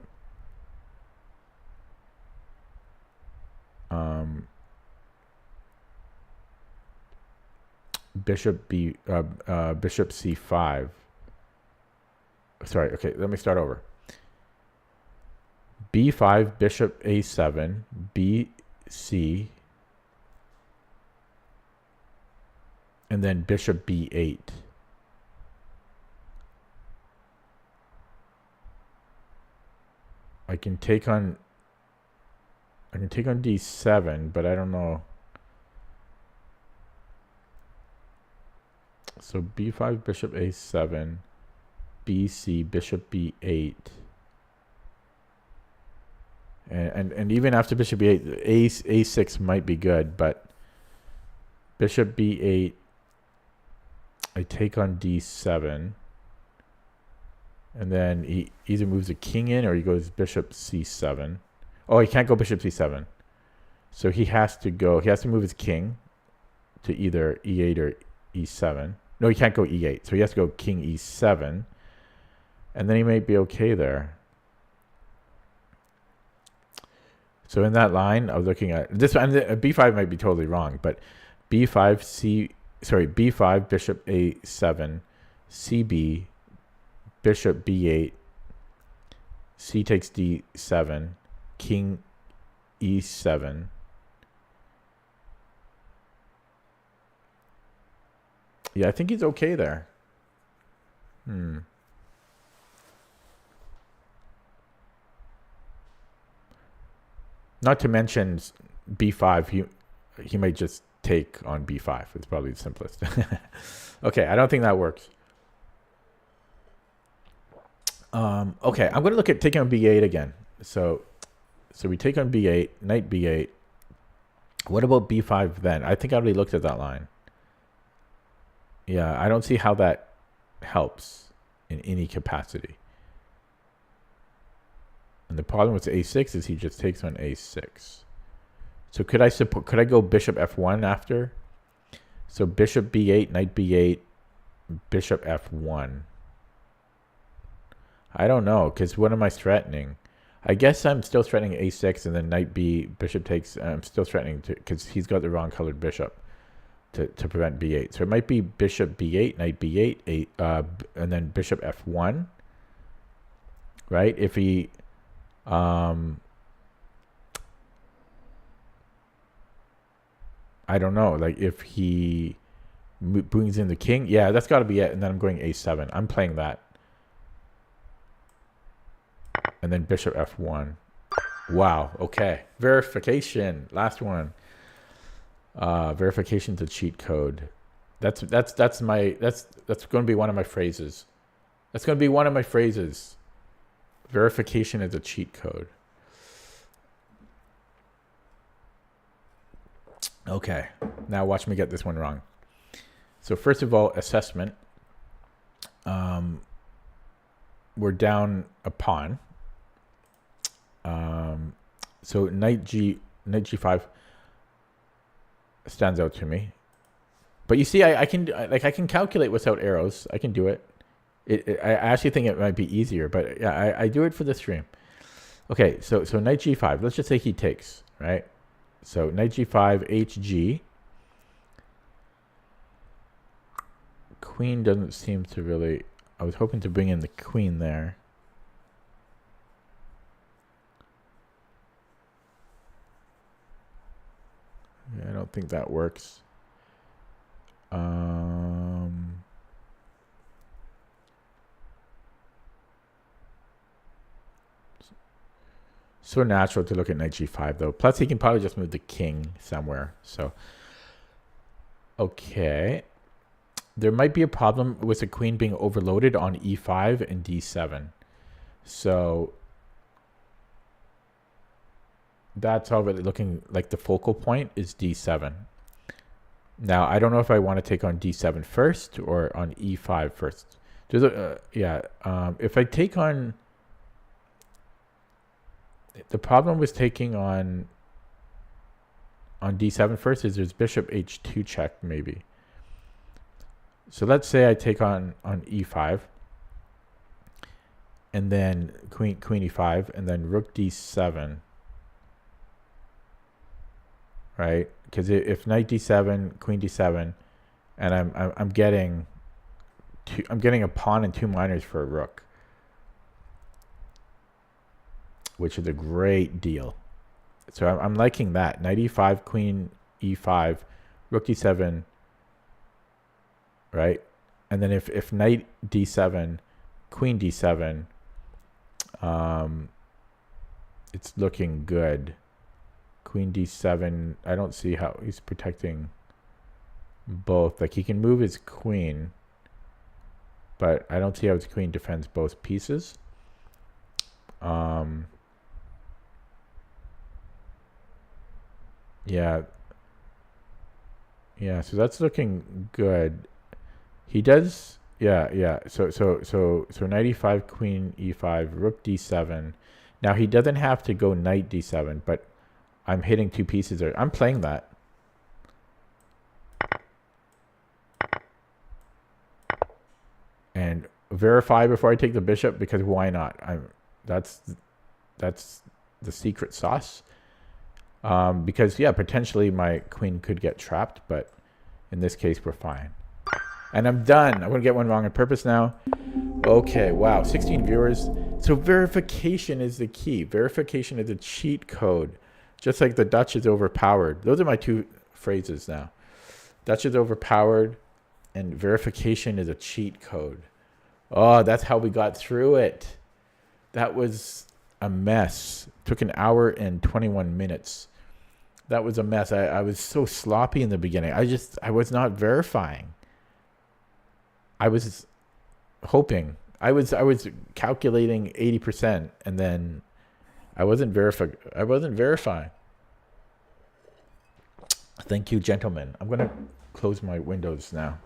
bishop bishop c5. Sorry, okay, let me start over. b5, bishop a7, bc, and then bishop b8. I can take on d7, but I don't know. So b5, bishop a7, bc, bishop b8. And even after bishop b8, a6 might be good, but bishop b8, I take on d7. And then he either moves a king in or he goes bishop c7. Oh, he can't go bishop c7. So he has to move his king to either e8 or e7. No, he can't go e8. So he has to go king e7. And then he may be okay there. So in that line, I was looking at this one. b5 might be totally wrong, but b5, b5, bishop a7, cb, bishop b8, c takes d7, king e7. Yeah, I think he's okay there. Not to mention b5, he might just take on b5. It's probably the simplest. Okay, I don't think that works. Okay, I'm going to look at taking on b8 again. So we take on b8, knight b8. What about b5 then? I think I already looked at that line. Yeah, I don't see how that helps in any capacity. And the problem with a6 is he just takes on a6. So could I go bishop f1 after? So bishop b8, knight b8, bishop f1. I don't know, because what am I threatening? I guess I'm still threatening a6 and then knight b, bishop takes. I'm still threatening because he's got the wrong colored bishop to prevent b8. So it might be bishop b8, knight b8, and then bishop f1. Right? If he I don't know, like if he brings in the king, yeah, that's got to be it. And then I'm going a7. I'm playing that. And then bishop f1. Wow. Okay. Verification. Last one. Verification's a cheat code. That's going to be one of my phrases. That's going to be one of my phrases. Verification is a cheat code. Okay. Now watch me get this one wrong. So first of all, assessment. We're down a pawn. So knight g5 stands out to me. But you see, I can calculate without arrows. I can do it. I actually think it might be easier, but yeah, I do it for the stream. Okay, so knight g5. Let's just say he takes, right? So knight g5, hg. Queen doesn't seem to really... I was hoping to bring in the queen there. Yeah, I don't think that works. So natural to look at knight g5 though. Plus he can probably just move the king somewhere. So okay. There might be a problem with the queen being overloaded on e5 and d7. So that's already looking like the focal point is d7. Now, I don't know if I want to take on d7 first or on e5 first. There's if I take on... The problem with taking on d7 first is there's bishop h2 check, maybe. So let's say I take on e5, and then queen e5, and then rook d7, right? Because if knight d7, queen d7, and I'm getting a pawn and 2 minors for a rook, which is a great deal. So I'm liking that. Knight e5, queen e5, rook d7, right? And then if knight d7, queen d7, it's looking good. Queen d7, I don't see how he's protecting both. Like, he can move his queen, but I don't see how his queen defends both pieces. Yeah, so that's looking good. He does, yeah. So knight e5, queen e5, rook d7. Now he doesn't have to go knight d7, but I'm hitting 2 pieces there. I'm playing that. And verify before I take the bishop, because why not? That's the secret sauce. Because yeah, potentially my queen could get trapped, but in this case we're fine. And I'm done. I'm gonna get one wrong on purpose now. Okay, wow, 16 viewers. So verification is the key. Verification is a cheat code. Just like the Dutch is overpowered. Those are my 2 phrases now. Dutch is overpowered and verification is a cheat code. Oh, that's how we got through it. That was a mess. Took an hour and 21 minutes. That was a mess. I was so sloppy in the beginning. I was not verifying. I was hoping. I was calculating 80%, and then I wasn't verifying. Thank you, gentlemen. I'm gonna close my windows now.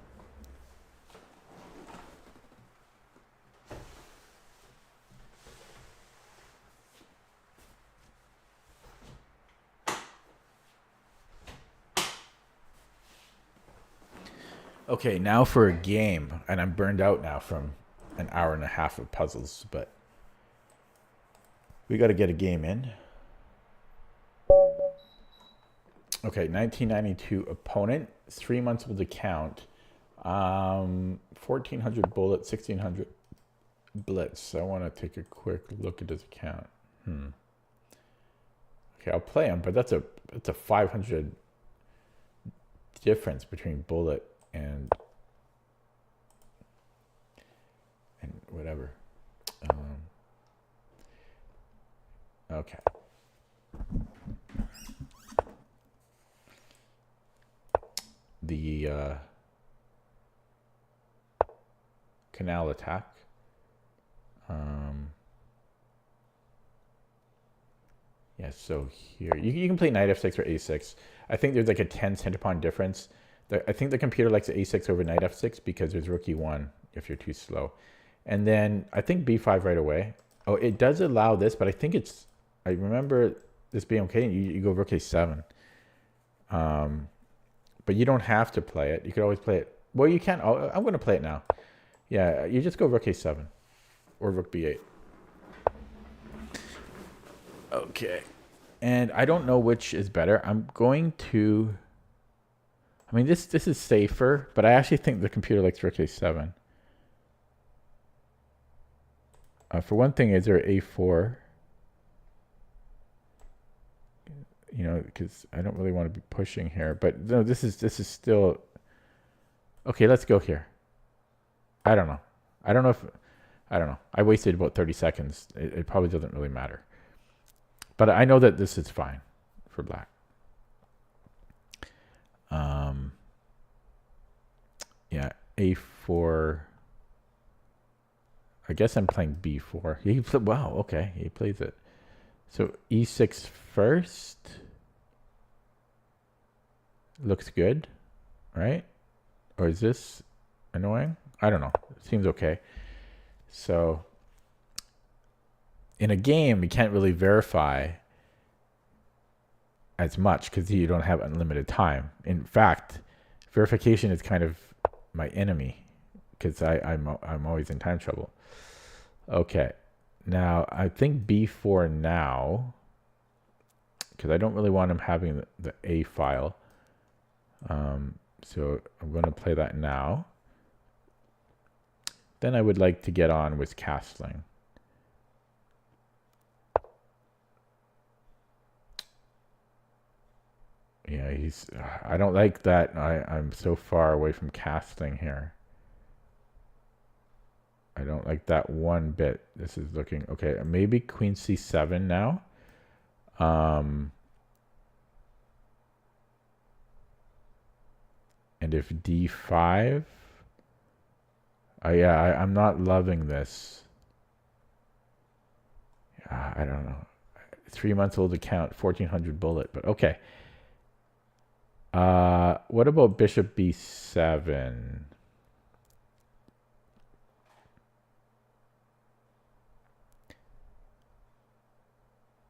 Okay, now for a game, and I'm burned out now from an hour and a half of puzzles, but we got to get a game in. Okay, 1992 opponent, 3 months old account, 1,400 bullets, 1,600 blitz. I want to take a quick look at his account. Okay, I'll play him, but that's a 500 difference between bullet and whatever. Okay. The canal attack. Yeah, so here you can play knight f6 or a6. I think there's like a 10 center pawn difference. I think the computer likes a6 over knight f6 because there's rook e1 if you're too slow. And then I think b5 right away. Oh, it does allow this, but I think I remember this being okay. You go rook a7. But you don't have to play it. You could always play it. Well, you can. I'm going to play it now. Yeah, you just go rook a7 or rook b8. Okay. And I don't know which is better. I'm going to... I mean, this is safer, but I actually think the computer likes rook a7. For one thing, is there a4? You know, because I don't really want to be pushing here. But no, this is still... Okay, let's go here. I don't know. I don't know. I wasted about 30 seconds. It probably doesn't really matter. But I know that this is fine for black. Yeah, a4. I guess I'm playing b4. Wow, okay, he plays it. So e6 first. Looks good, right? Or is this annoying? I don't know. It seems okay. So in a game, you can't really verify as much because you don't have unlimited time. In fact, verification is kind of my enemy because I'm always in time trouble. Okay, now I think b4 now because I don't really want him having the a file. So I'm going to play that now. Then I would like to get on with castling. Yeah, I don't like that. I'm so far away from castling here. I don't like that one bit. This is looking okay. Maybe queen c7 now. And if d5, yeah, I'm not loving this. I don't know. 3 months old account, 1400 bullet, but okay. What about bishop b7?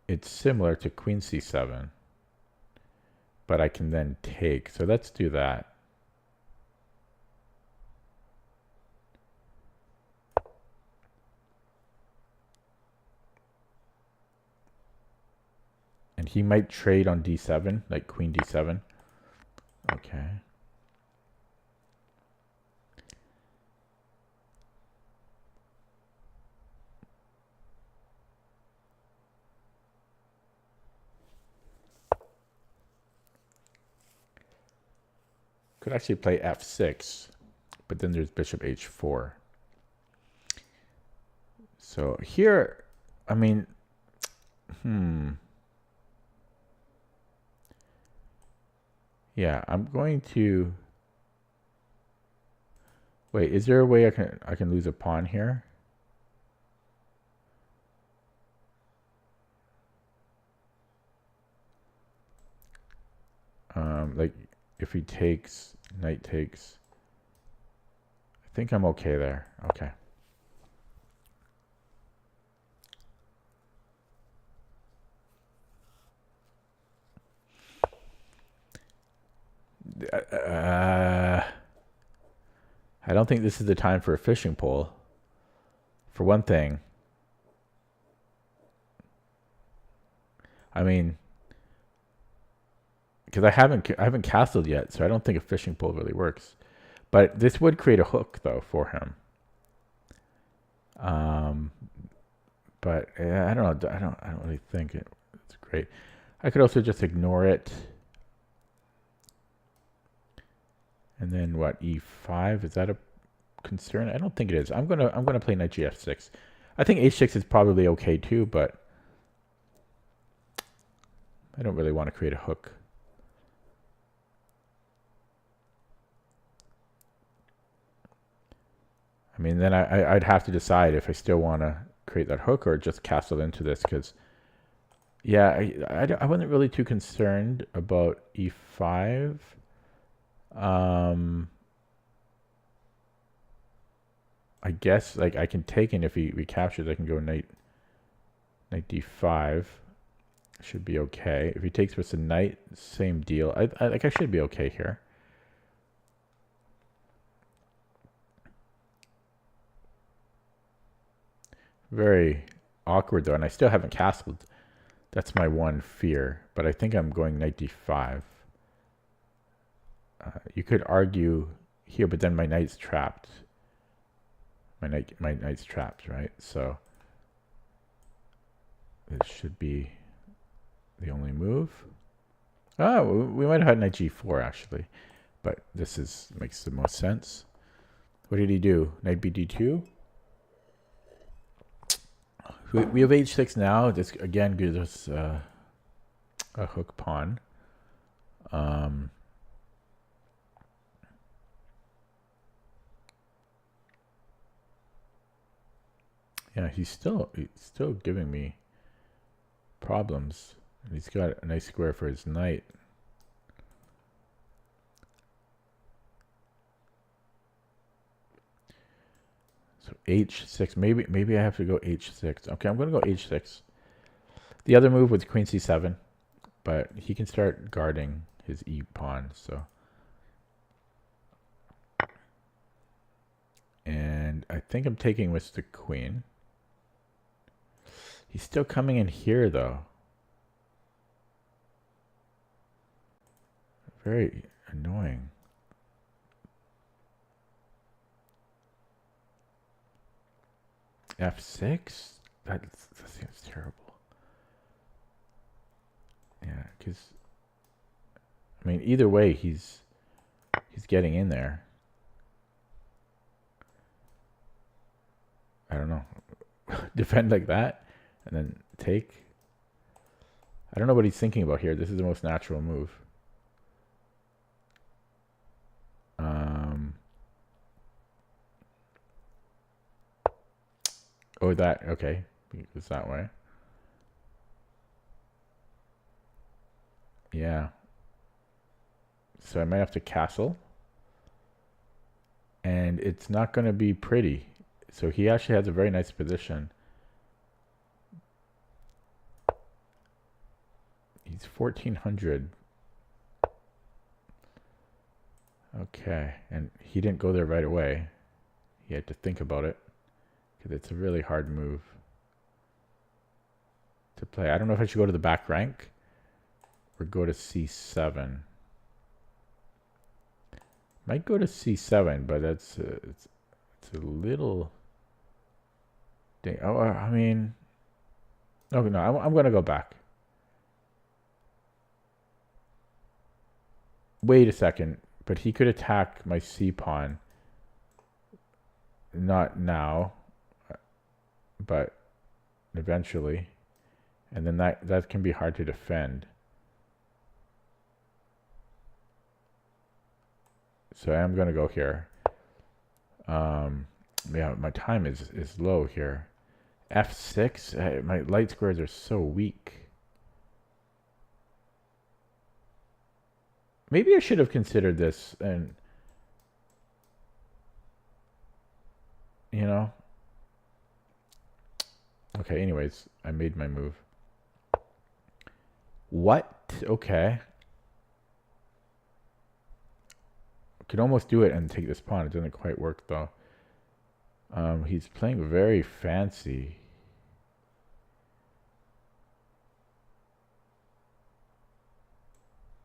It's similar to queen c7, but I can then take. So let's do that. And he might trade on d7, like queen d7. Okay. Could actually play f6, but then there's bishop h4. So here, I mean, yeah, I'm going to wait. Is there a way I can lose a pawn here? Like if he takes, knight takes. I think I'm okay there. Okay. I don't think this is the time for a fishing pole. For one thing. I mean, because I haven't castled yet, so I don't think a fishing pole really works. But this would create a hook though for him. But yeah, I don't know. I don't really think it's great. I could also just ignore it. And then what, e5? Is that a concern? I don't think it is. I'm gonna play knight gf6. I think h6 is probably okay too, but I don't really want to create a hook. I mean, then I'd have to decide if I still want to create that hook or just castle into this, because yeah, I wasn't really too concerned about e5. I guess like I can take in if he recaptures, I can go knight d5. Should be okay. If he takes with a knight, same deal. I should be okay here. Very awkward though, and I still haven't castled. That's my one fear, but I think I'm going knight d5. You could argue here, but then my knight's trapped. My knight's trapped, right? So this should be the only move. Oh, we might have had knight g4 actually, but this makes the most sense. What did he do? Knight bd2. We have h6 now. This again gives us a hook pawn. Yeah, he's still giving me problems. And he's got a nice square for his knight. So h6. Maybe I have to go h6. Okay, I'm going to go h6. The other move was queen c7, but he can start guarding his e pawn. So, and I think I'm taking with the queen. He's still coming in here though. Very annoying. f6? That seems terrible. Yeah, because I mean, either way, he's getting in there. I don't know. Defend like that and then take. I don't know what he's thinking about here. This is the most natural move. Oh, that, okay. It's that way. Yeah. So I might have to castle. And it's not going to be pretty. So he actually has a very nice position. He's 1400. Okay. And he didn't go there right away. He had to think about it. Because it's a really hard move to play. I don't know if I should go to the back rank or go to c7. Might go to c7, but that's it's a little. Oh, I mean, okay, no, I'm gonna go back. Wait a second, but he could attack my c pawn. Not now, but eventually, and then that can be hard to defend. So I am going to go here. Yeah, my time is low here. f6. My light squares are so weak. Maybe I should have considered this, and you know. Okay. Anyways, I made my move. What? Okay. Could almost do it and take this pawn. It doesn't quite work though. He's playing very fancy.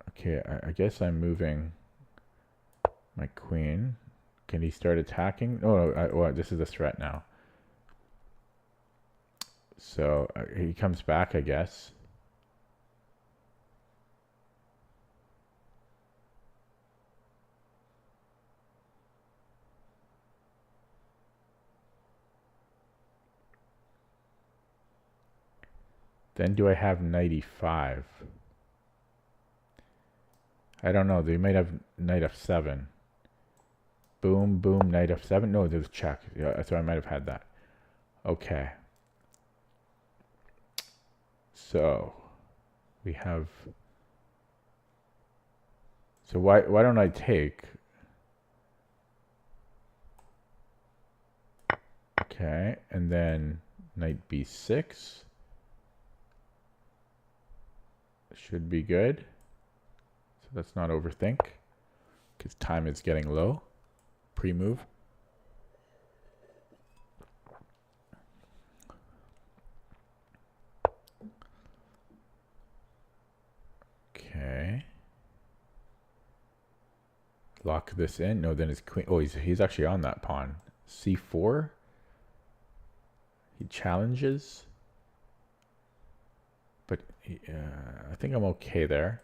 Okay, I guess I'm moving my queen. Can he start attacking? Oh, well, this is a threat now. So he comes back, I guess. Then do I have knight e5? I don't know. They might have knight f7. Boom, boom, knight f7. No, there's check. Yeah, so I might have had that. Okay. So we have. So why don't I take? Okay, and then knight b6. Should be good. So let's not overthink, because time is getting low. Pre-move. Okay. Lock this in. No, then his queen. Oh, he's actually on that pawn. C4. He challenges. But I think I'm okay there.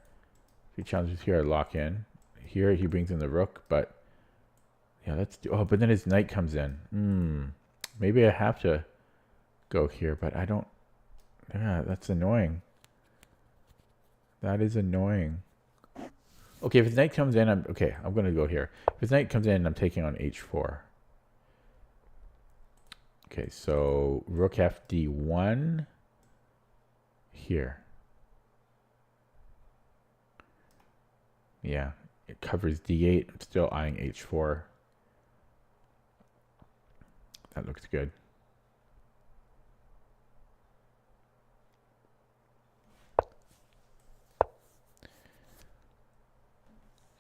If he challenges here, I lock in. Here he brings in the rook, but yeah, let's do. Oh, but then his knight comes in. Maybe I have to go here, but I don't. Yeah, that's annoying. That is annoying. Okay, if his knight comes in, I'm gonna go here. If his knight comes in, I'm taking on h4. Okay, so rook fd1 here. Yeah, it covers d8. I'm still eyeing h4. That looks good.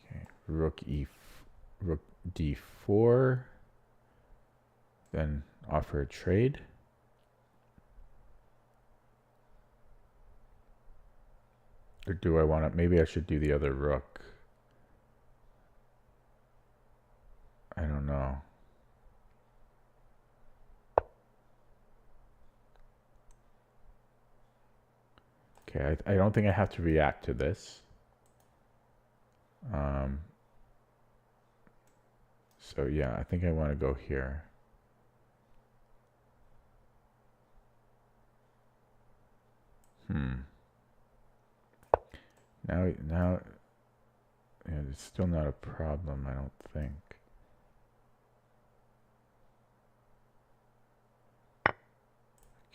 Okay, rook d4. Then offer a trade. Or do I want to? Maybe I should do the other rook. I don't know. Okay, I don't think I have to react to this. So yeah, I think I want to go here. Now, yeah, it's still not a problem, I don't think.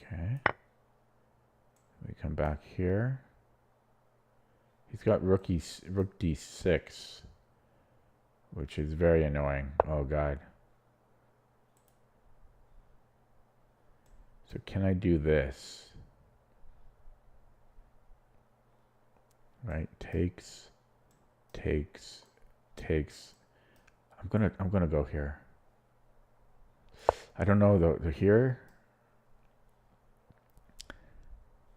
Okay. We come back here. He's got rook d6, which is very annoying. Oh god. So can I do this? Right, takes. I'm gonna go here. I don't know though. Here,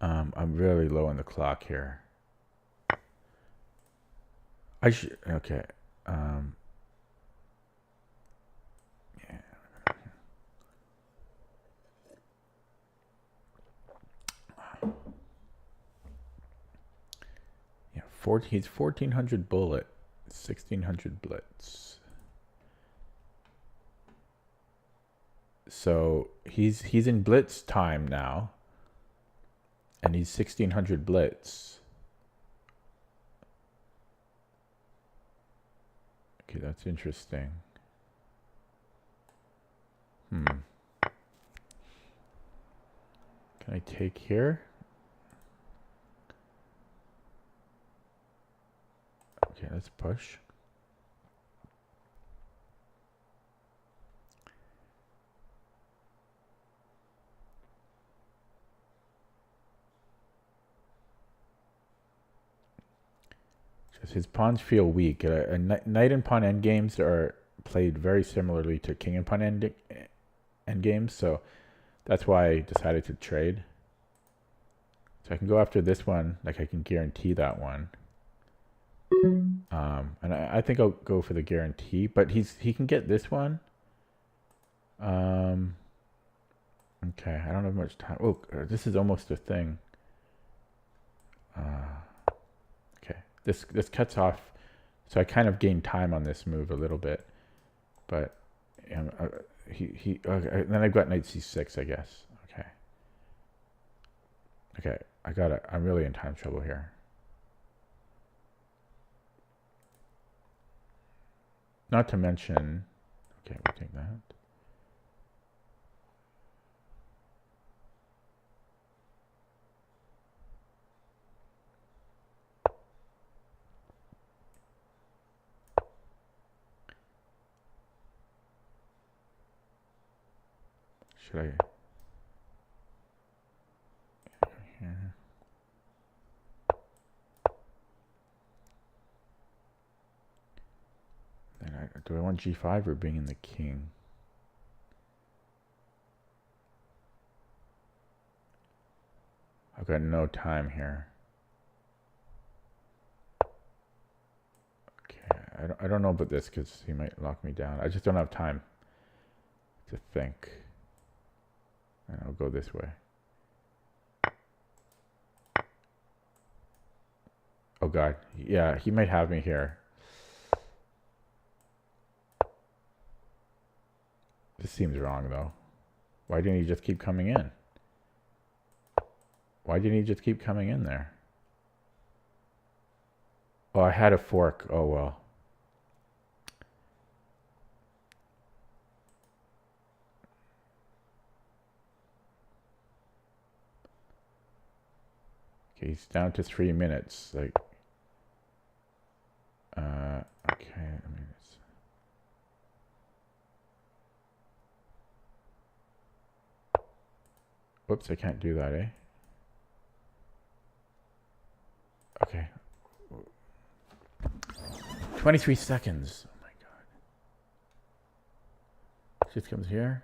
I'm really low on the clock here. I should okay. Yeah. Yeah, he's 1400 bullet, 1600 blitz. So he's in blitz time now, and he's 1600 blitz. Okay, that's interesting. Can I take here? Okay, let's push. Just his pawns feel weak. Knight and pawn endgames are played very similarly to king and pawn endgames, so that's why I decided to trade. So I can go after this one, like I can guarantee that one. And I think I'll go for the guarantee, but he can get this one. Okay, I don't have much time. Oh, this is almost a thing. Okay, this cuts off, so I kind of gained time on this move a little bit, but okay, then I've got knight c6, I guess. Okay, I'm really in time trouble here. Not to mention, okay, we'll take that. Should I? Here. Then do I want g5 or bring in the king? I've got no time here. I don't know about this because he might lock me down. I just don't have time to think. And I'll go this way. Oh God, yeah, he might have me here. This seems wrong though. Why didn't he just keep coming in? Why didn't he just keep coming in there? Oh, I had a fork. Oh well. Okay, he's down to 3 minutes. Like, okay. I mean, whoops, I can't do that, eh? Okay. 23 seconds. Oh my God. Just comes here.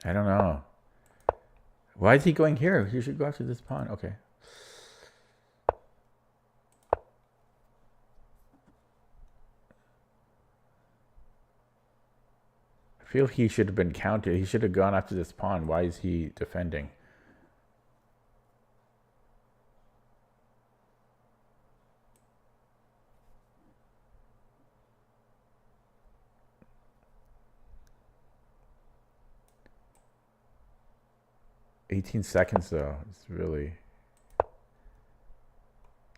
I don't know. Why is he going here? He should go after this pawn. Okay. I feel he should have been counted. He should have gone after this pawn. Why is he defending? $18 seconds though. It's really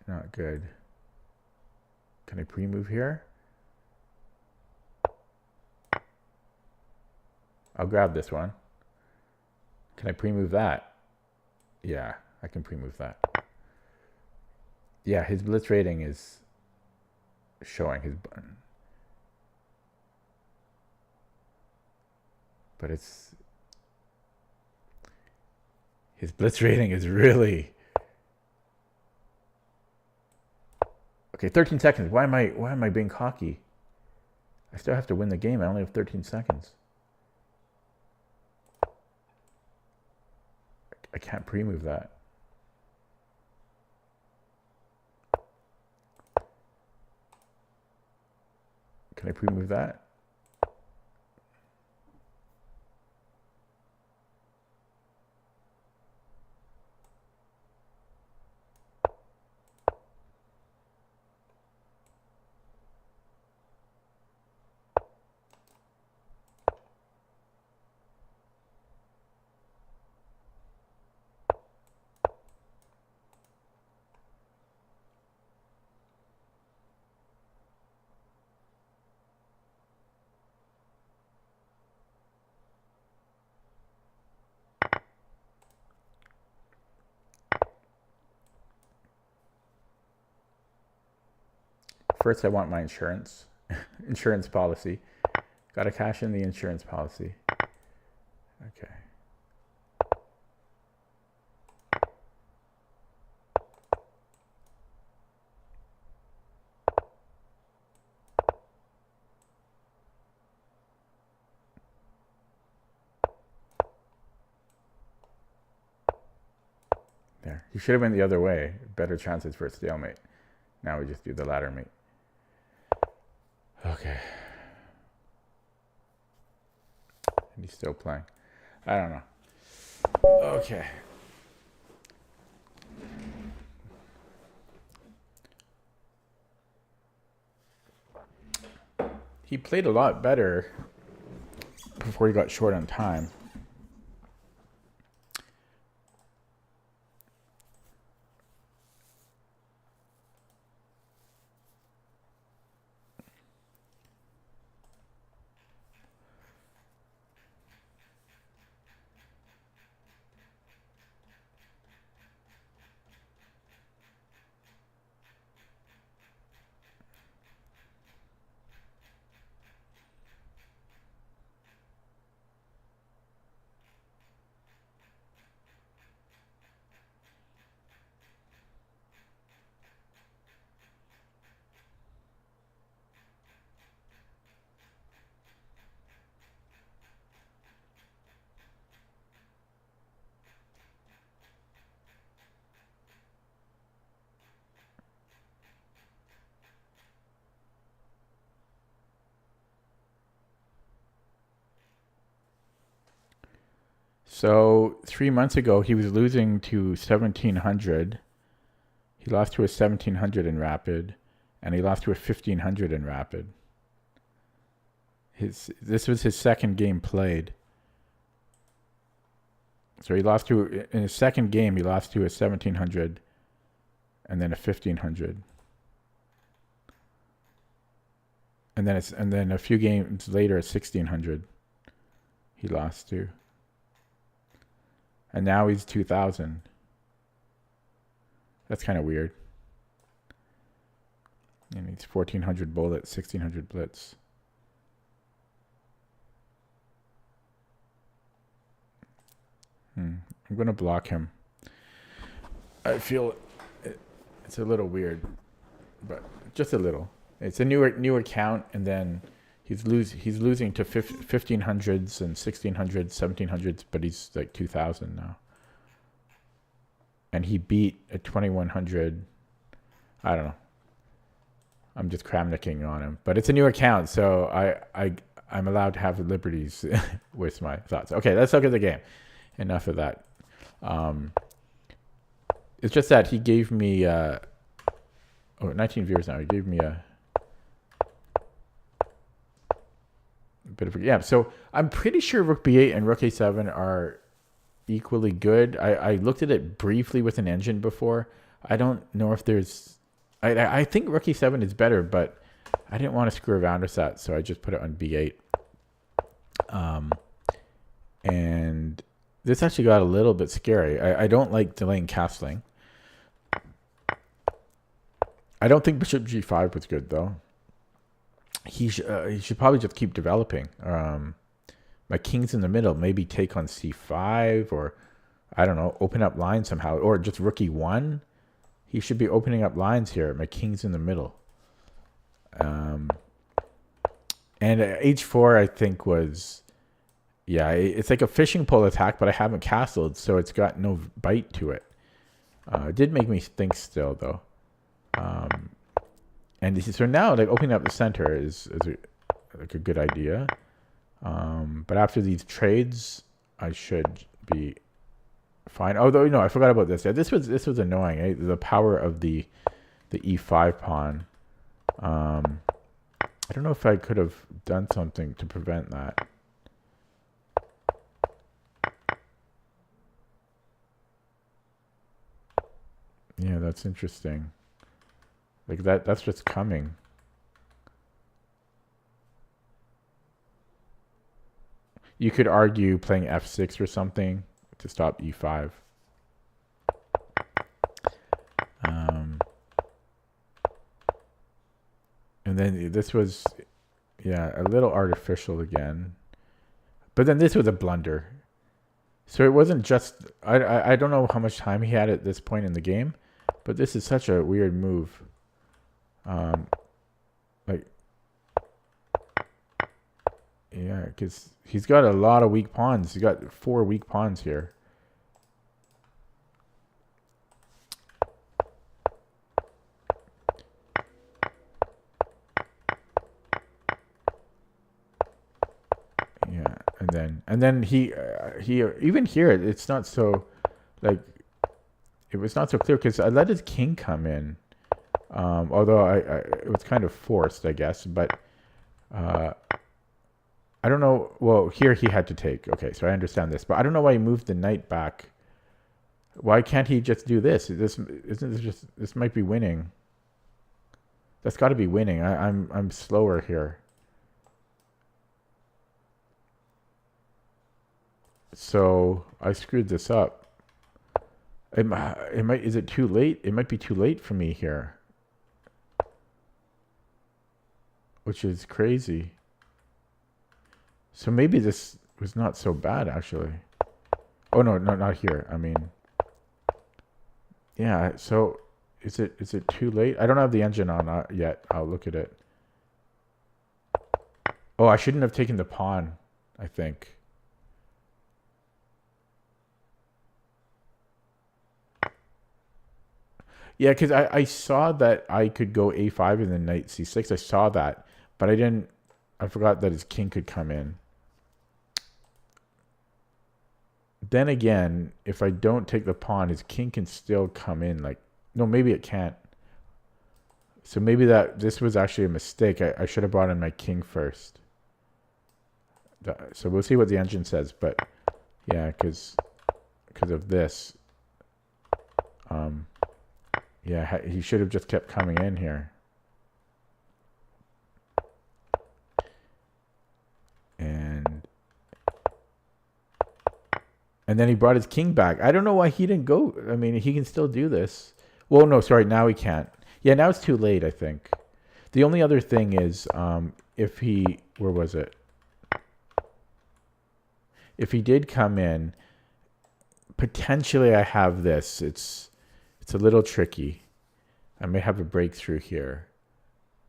not good. Can I pre-move here? I'll grab this one. Can I pre-move that? Yeah, I can pre-move that. Yeah, his blitz rating is showing his button. But it's... His blitz rating is really... Okay, 13 seconds. Why am I being cocky? I still have to win the game. I only have 13 seconds. I can't pre-move that. Can I pre-move that? First, I want my insurance policy. Got to cash in the insurance policy. Okay. There. He should have went the other way. Better chances for a stalemate. Now we just do the ladder mate. Okay. And he's still playing. I don't know. Okay. He played a lot better before he got short on time. So 3 months ago, he was losing to 1700. He lost to a 1700 in rapid, and he lost to a 1500 in rapid. This was his second game played. So he lost to, in his second game, he lost to a 1700 and then a 1500. And then a few games later, a 1600 he lost to. And now he's 2000. That's kind of weird. And he's 1400 bullet, 1600 blitz. I'm going to block him. I feel it's a little weird, but just a little. It's a newer count, and then he's losing to 1500s and 1600s, 1700s, but he's like 2000 now. And he beat a 2100. I don't know. I'm just cramnicking on him, but it's a new account, so I'm allowed to have liberties with my thoughts. Okay, let's look at the game. Enough of that. It's just that he gave me 19 viewers now. He gave me a bit of a, so I'm pretty sure Rook B8 and Rook A7 are equally good. I looked at it briefly with an engine before. I don't know if there's... I think Rook E7 is better, but I didn't want to screw around with that, so I just put it on B8. And this actually got a little bit scary. I don't like delaying castling. I don't think Bishop G5 was good, though. He should probably just keep developing. My king's in the middle. Maybe take on C5, or I don't know, open up lines somehow, or just Rook E1. He should be opening up lines here. My king's in the middle. And H4, I think, was... Yeah, it's like a fishing pole attack, but I haven't castled, so it's got no bite to it. It did make me think still, though. And so now, like, opening up the center is like a good idea. But after these trades, I should be fine. Although, I forgot about this. Yeah, this was annoying. Eh? The power of the E5 pawn. I don't know if I could have done something to prevent that. Yeah, that's interesting. Like that's just coming. You could argue playing F6 or something to stop E5. And then this was, a little artificial again. But then this was a blunder. So it wasn't just, I don't know how much time he had at this point in the game, but this is such a weird move. Because he's got a lot of weak pawns. He's got 4 weak pawns here. Yeah, and then he even here it's not so like it was not so clear because I let his king come in. Although it was kind of forced, I guess, but I don't know. Well, here he had to take. Okay, so I understand this, but I don't know why he moved the knight back. Why can't he just do this? This might be winning. That's got to be winning. I'm slower here. So I screwed this up. Is it too late? It might be too late for me here. Which is crazy. So maybe this was not so bad, actually. Oh, no, not here. I mean, yeah, so is it too late? I don't have the engine on yet. I'll look at it. Oh, I shouldn't have taken the pawn, I think. Yeah, because I saw that I could go A5 and then knight C6. I saw that, but I forgot that his king could come in. Then again, if I don't take the pawn, his king can still come in. Like, no, maybe it can't. So maybe this was actually a mistake. I should have brought in my king first. So we'll see what the engine says. But yeah, because of this. Yeah, he should have just kept coming in here. And then he brought his king back. I don't know why he didn't go. I mean, he can still do this. Well, no, sorry. Now he can't. Yeah, now it's too late, I think. The only other thing is if he... Where was it? If he did come in, potentially I have this. It's a little tricky. I may have a breakthrough here.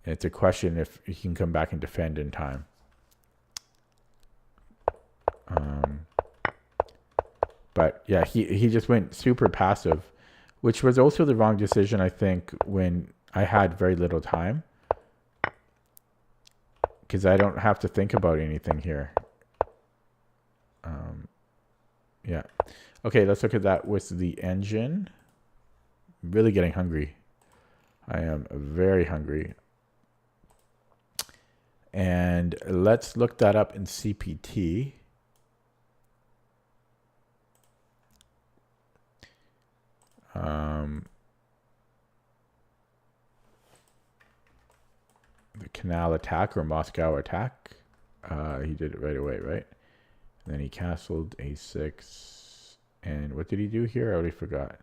And it's a question if he can come back and defend in time. But yeah, he just went super passive, which was also the wrong decision, I think, when I had very little time. Because I don't have to think about anything here. Yeah. Okay, let's look at that with the engine. Really getting hungry. I am very hungry. And let's look that up in CPT. The canal attack or Moscow attack. He did it right away, right? And then he castled a6. And what did he do here? I already forgot.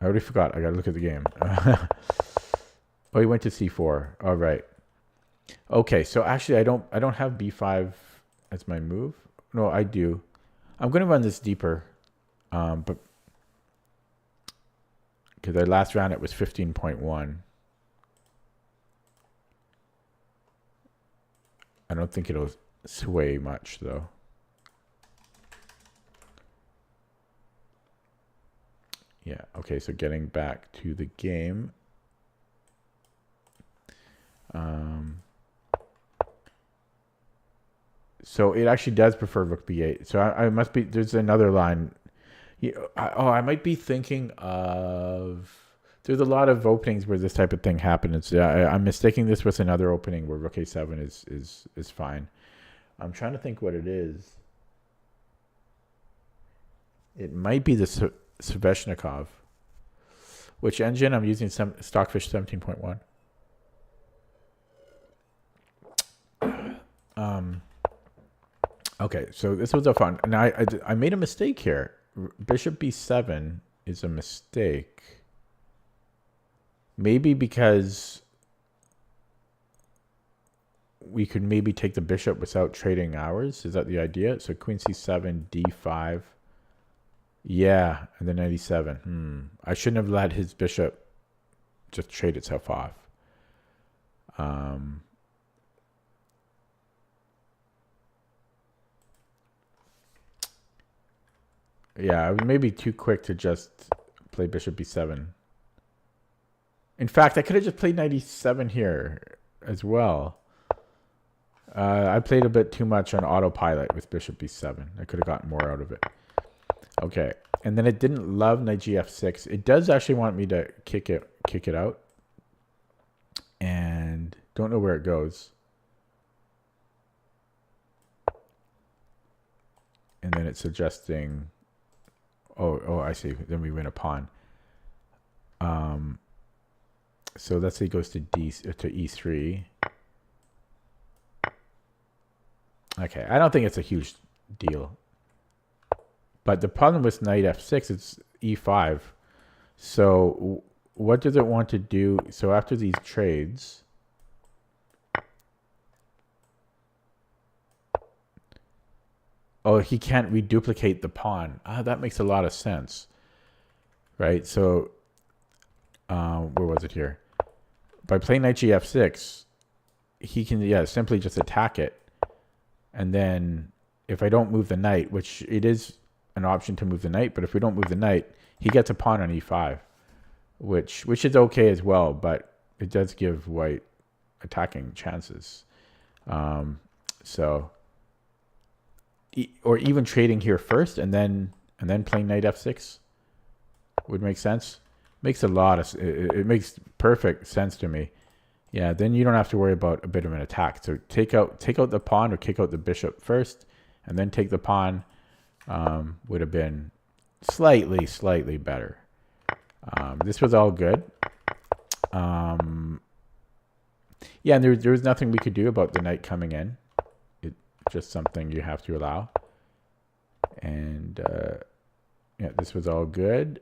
I gotta look at the game. Oh, he went to c4. All right. Okay, so actually I don't have b5 as my move. No, I do. I'm gonna run this deeper. But because I last ran it was 15.1. I don't think it'll sway much though. Yeah, okay, so getting back to the game. So it actually does prefer rook b8. So I must be, there's another line. I might be thinking of, there's a lot of openings where this type of thing happens. I'm mistaking this with another opening where rook a7 is fine. I'm trying to think what it is. It might be the Sveshnikov. Which engine? I'm using Stockfish 17.1. Okay, so this was a fun, and I made a mistake here. Bishop b7 is a mistake. Maybe because we could maybe take the bishop without trading ours. Is that the idea? So queen c7, d5. Yeah, and then 97. I shouldn't have let his bishop just trade itself off. Yeah, I was maybe too quick to just play bishop b7. In fact, I could have just played 97 here as well. I played a bit too much on autopilot with bishop b7. I could have gotten more out of it. Okay, and then it didn't love knight gf6. It does actually want me to kick it out. And don't know where it goes. And then it's suggesting... Oh, I see. Then we win a pawn. So let's say it goes to e3. Okay, I don't think it's a huge deal. But the problem with knight f6 is e5. So what does it want to do? So after these trades... Oh, he can't reduplicate the pawn. That makes a lot of sense. Right? So, where was it here? By playing knight gf6, he can, simply just attack it. And then if I don't move the knight, which it is an option to move the knight, but if we don't move the knight, he gets a pawn on e5, which is okay as well, but it does give white attacking chances. So... or even trading here first and then playing knight f6 would make sense. Makes a lot of it makes perfect sense to me. Yeah, then you don't have to worry about a bit of an attack. So take out the pawn or kick out the bishop first, and then take the pawn. Would have been slightly better. This was all good. Yeah, and there was nothing we could do about the knight coming in. It's just something you have to allow. And yeah, this was all good.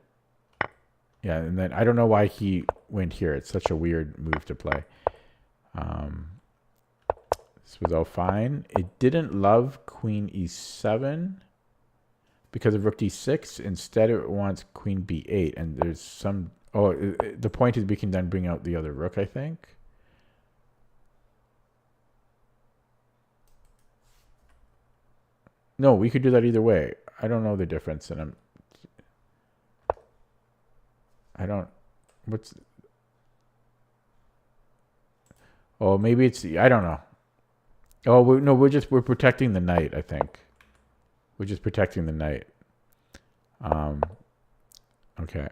Yeah, and then I don't know why he went here. It's such a weird move to play. This was all fine. It didn't love queen e7 because of rook d6. Instead, it wants queen b8. And there's some... Oh, the point is we can then bring out the other rook, I think. No, we could do that either way. I don't know the difference, and I don't... What's... Oh, maybe it's... I don't know. Oh, no, we're protecting the knight, I think. We're just protecting the knight. Okay.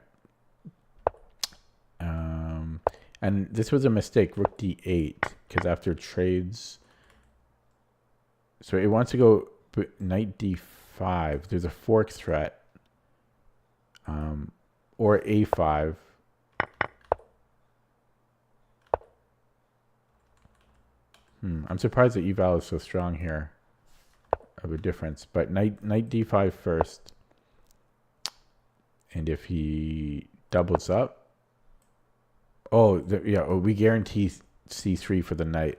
And this was a mistake, rook d8, because after trades... So it wants to go knight d5. There's a fork threat. Or a5. I'm surprised that eval is so strong here of a difference. But knight d5 first. And if he doubles up... Oh, yeah, we guarantee c3 for the knight.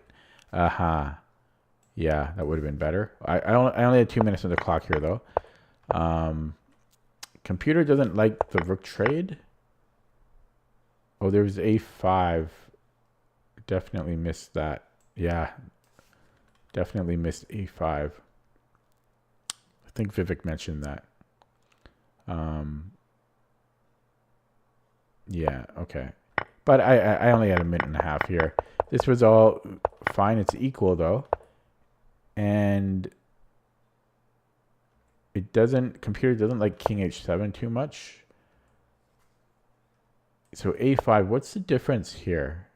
Aha. Yeah, that would have been better. I only had 2 minutes on the clock here, though. Computer doesn't like the rook trade. Oh, there's a5. Definitely missed that. Yeah, definitely missed a5. I think Vivek mentioned that. Yeah, okay. But I only had a minute and a half here. This was all fine. It's equal, though. And it doesn't... Computer doesn't like king h7 too much. So a5, what's the difference here?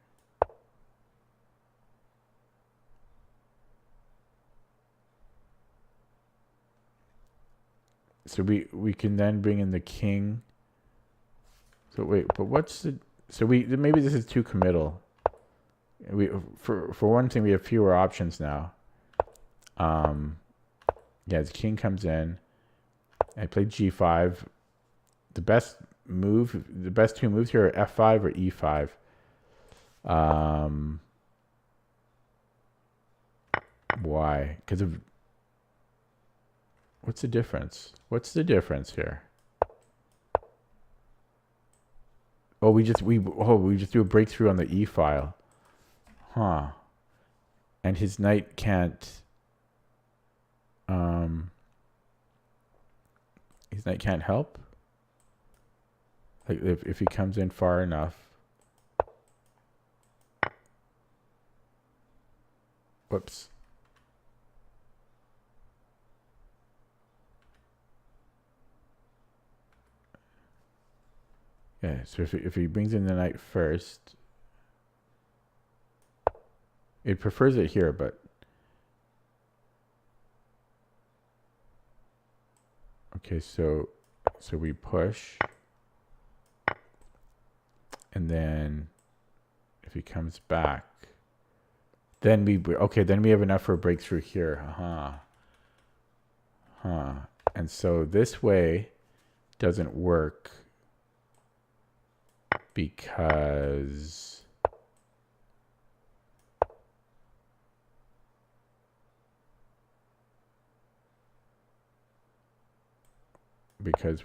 So we can then bring in the king. So wait, but what's the... So maybe this is too committal. For one thing, we have fewer options now. Yeah, the king comes in. I played g5. The best two moves here are f5 or e5. Why? Because of... What's the difference? What's the difference here? Oh, we just do a breakthrough on the e file. Huh. And his knight can't... his knight can't help? Like, if he comes in far enough... Whoops. Yeah, so if he brings in the knight first... It prefers it here, but... Okay, so we push. And then if he comes back, then then we have enough for a breakthrough here. And so this way doesn't work because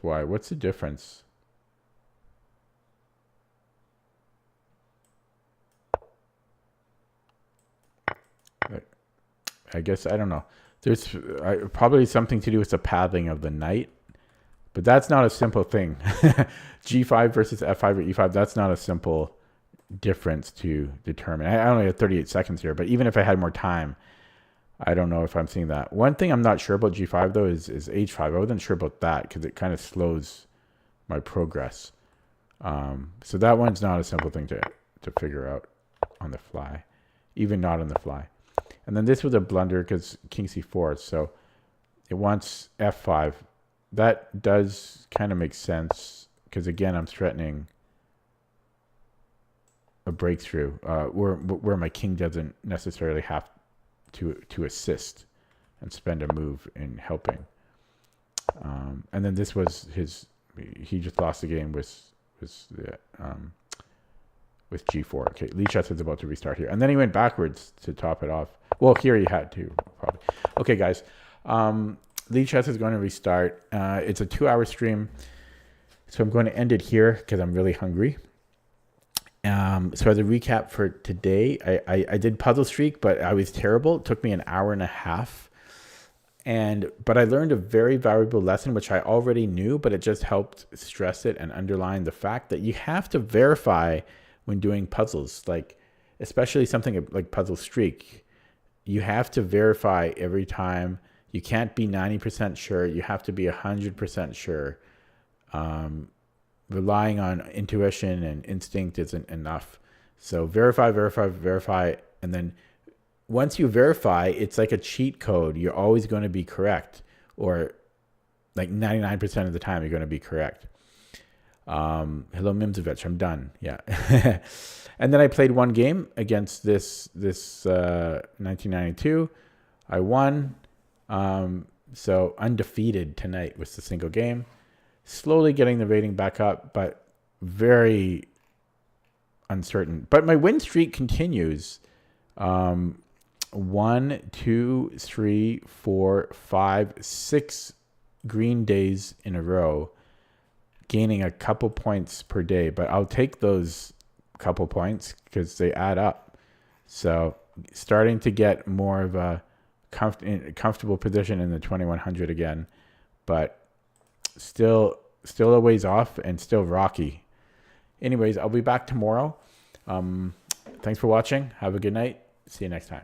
why? What's the difference? I guess, I don't know. There's probably something to do with the pathing of the knight, but that's not a simple thing. G5 versus F5 or E5, that's not a simple difference to determine. I only have 38 seconds here, but even if I had more time, I don't know if I'm seeing that. One thing I'm not sure about G5 though is H5. I wasn't sure about that because it kind of slows my progress. So that one's not a simple thing to figure out on the fly, even not on the fly. And then this was a blunder because King C4, so it wants F5. That does kind of make sense because again, I'm threatening a breakthrough where my king doesn't necessarily have to assist and spend a move in helping. And then this was he just lost the game with G4. Okay, Lee Chess is about to restart here. And then he went backwards to top it off. Well, here he had to, probably. Okay, guys. Lee Chess is going to restart. It's a 2-hour stream. So I'm going to end it here because I'm really hungry. So as a recap for today, I did Puzzle Streak, but I was terrible. It took me an hour and a half. But I learned a very valuable lesson, which I already knew, but it just helped stress it and underline the fact that you have to verify when doing puzzles, like especially something like Puzzle Streak. You have to verify every time. You can't be 90% sure. You have to be 100% sure. Relying on intuition and instinct isn't enough. So verify, and then once you verify, it's like a cheat code. You're always going to be correct, or like 99% of the time you're going to be correct. Hello, Mimzovich. I'm done. Yeah. And then I played one game against this 1992. I won. So undefeated tonight was the single game. Slowly getting the rating back up, but very uncertain. But my win streak continues. 1, 2, 3, 4, 5, 6 green days in a row, gaining a couple points per day. But I'll take those couple points because they add up. So starting to get more of a comfortable position in the 2100 again, but still a ways off and still rocky. Anyways, I'll be back tomorrow. Thanks for watching. Have a good night. See you next time.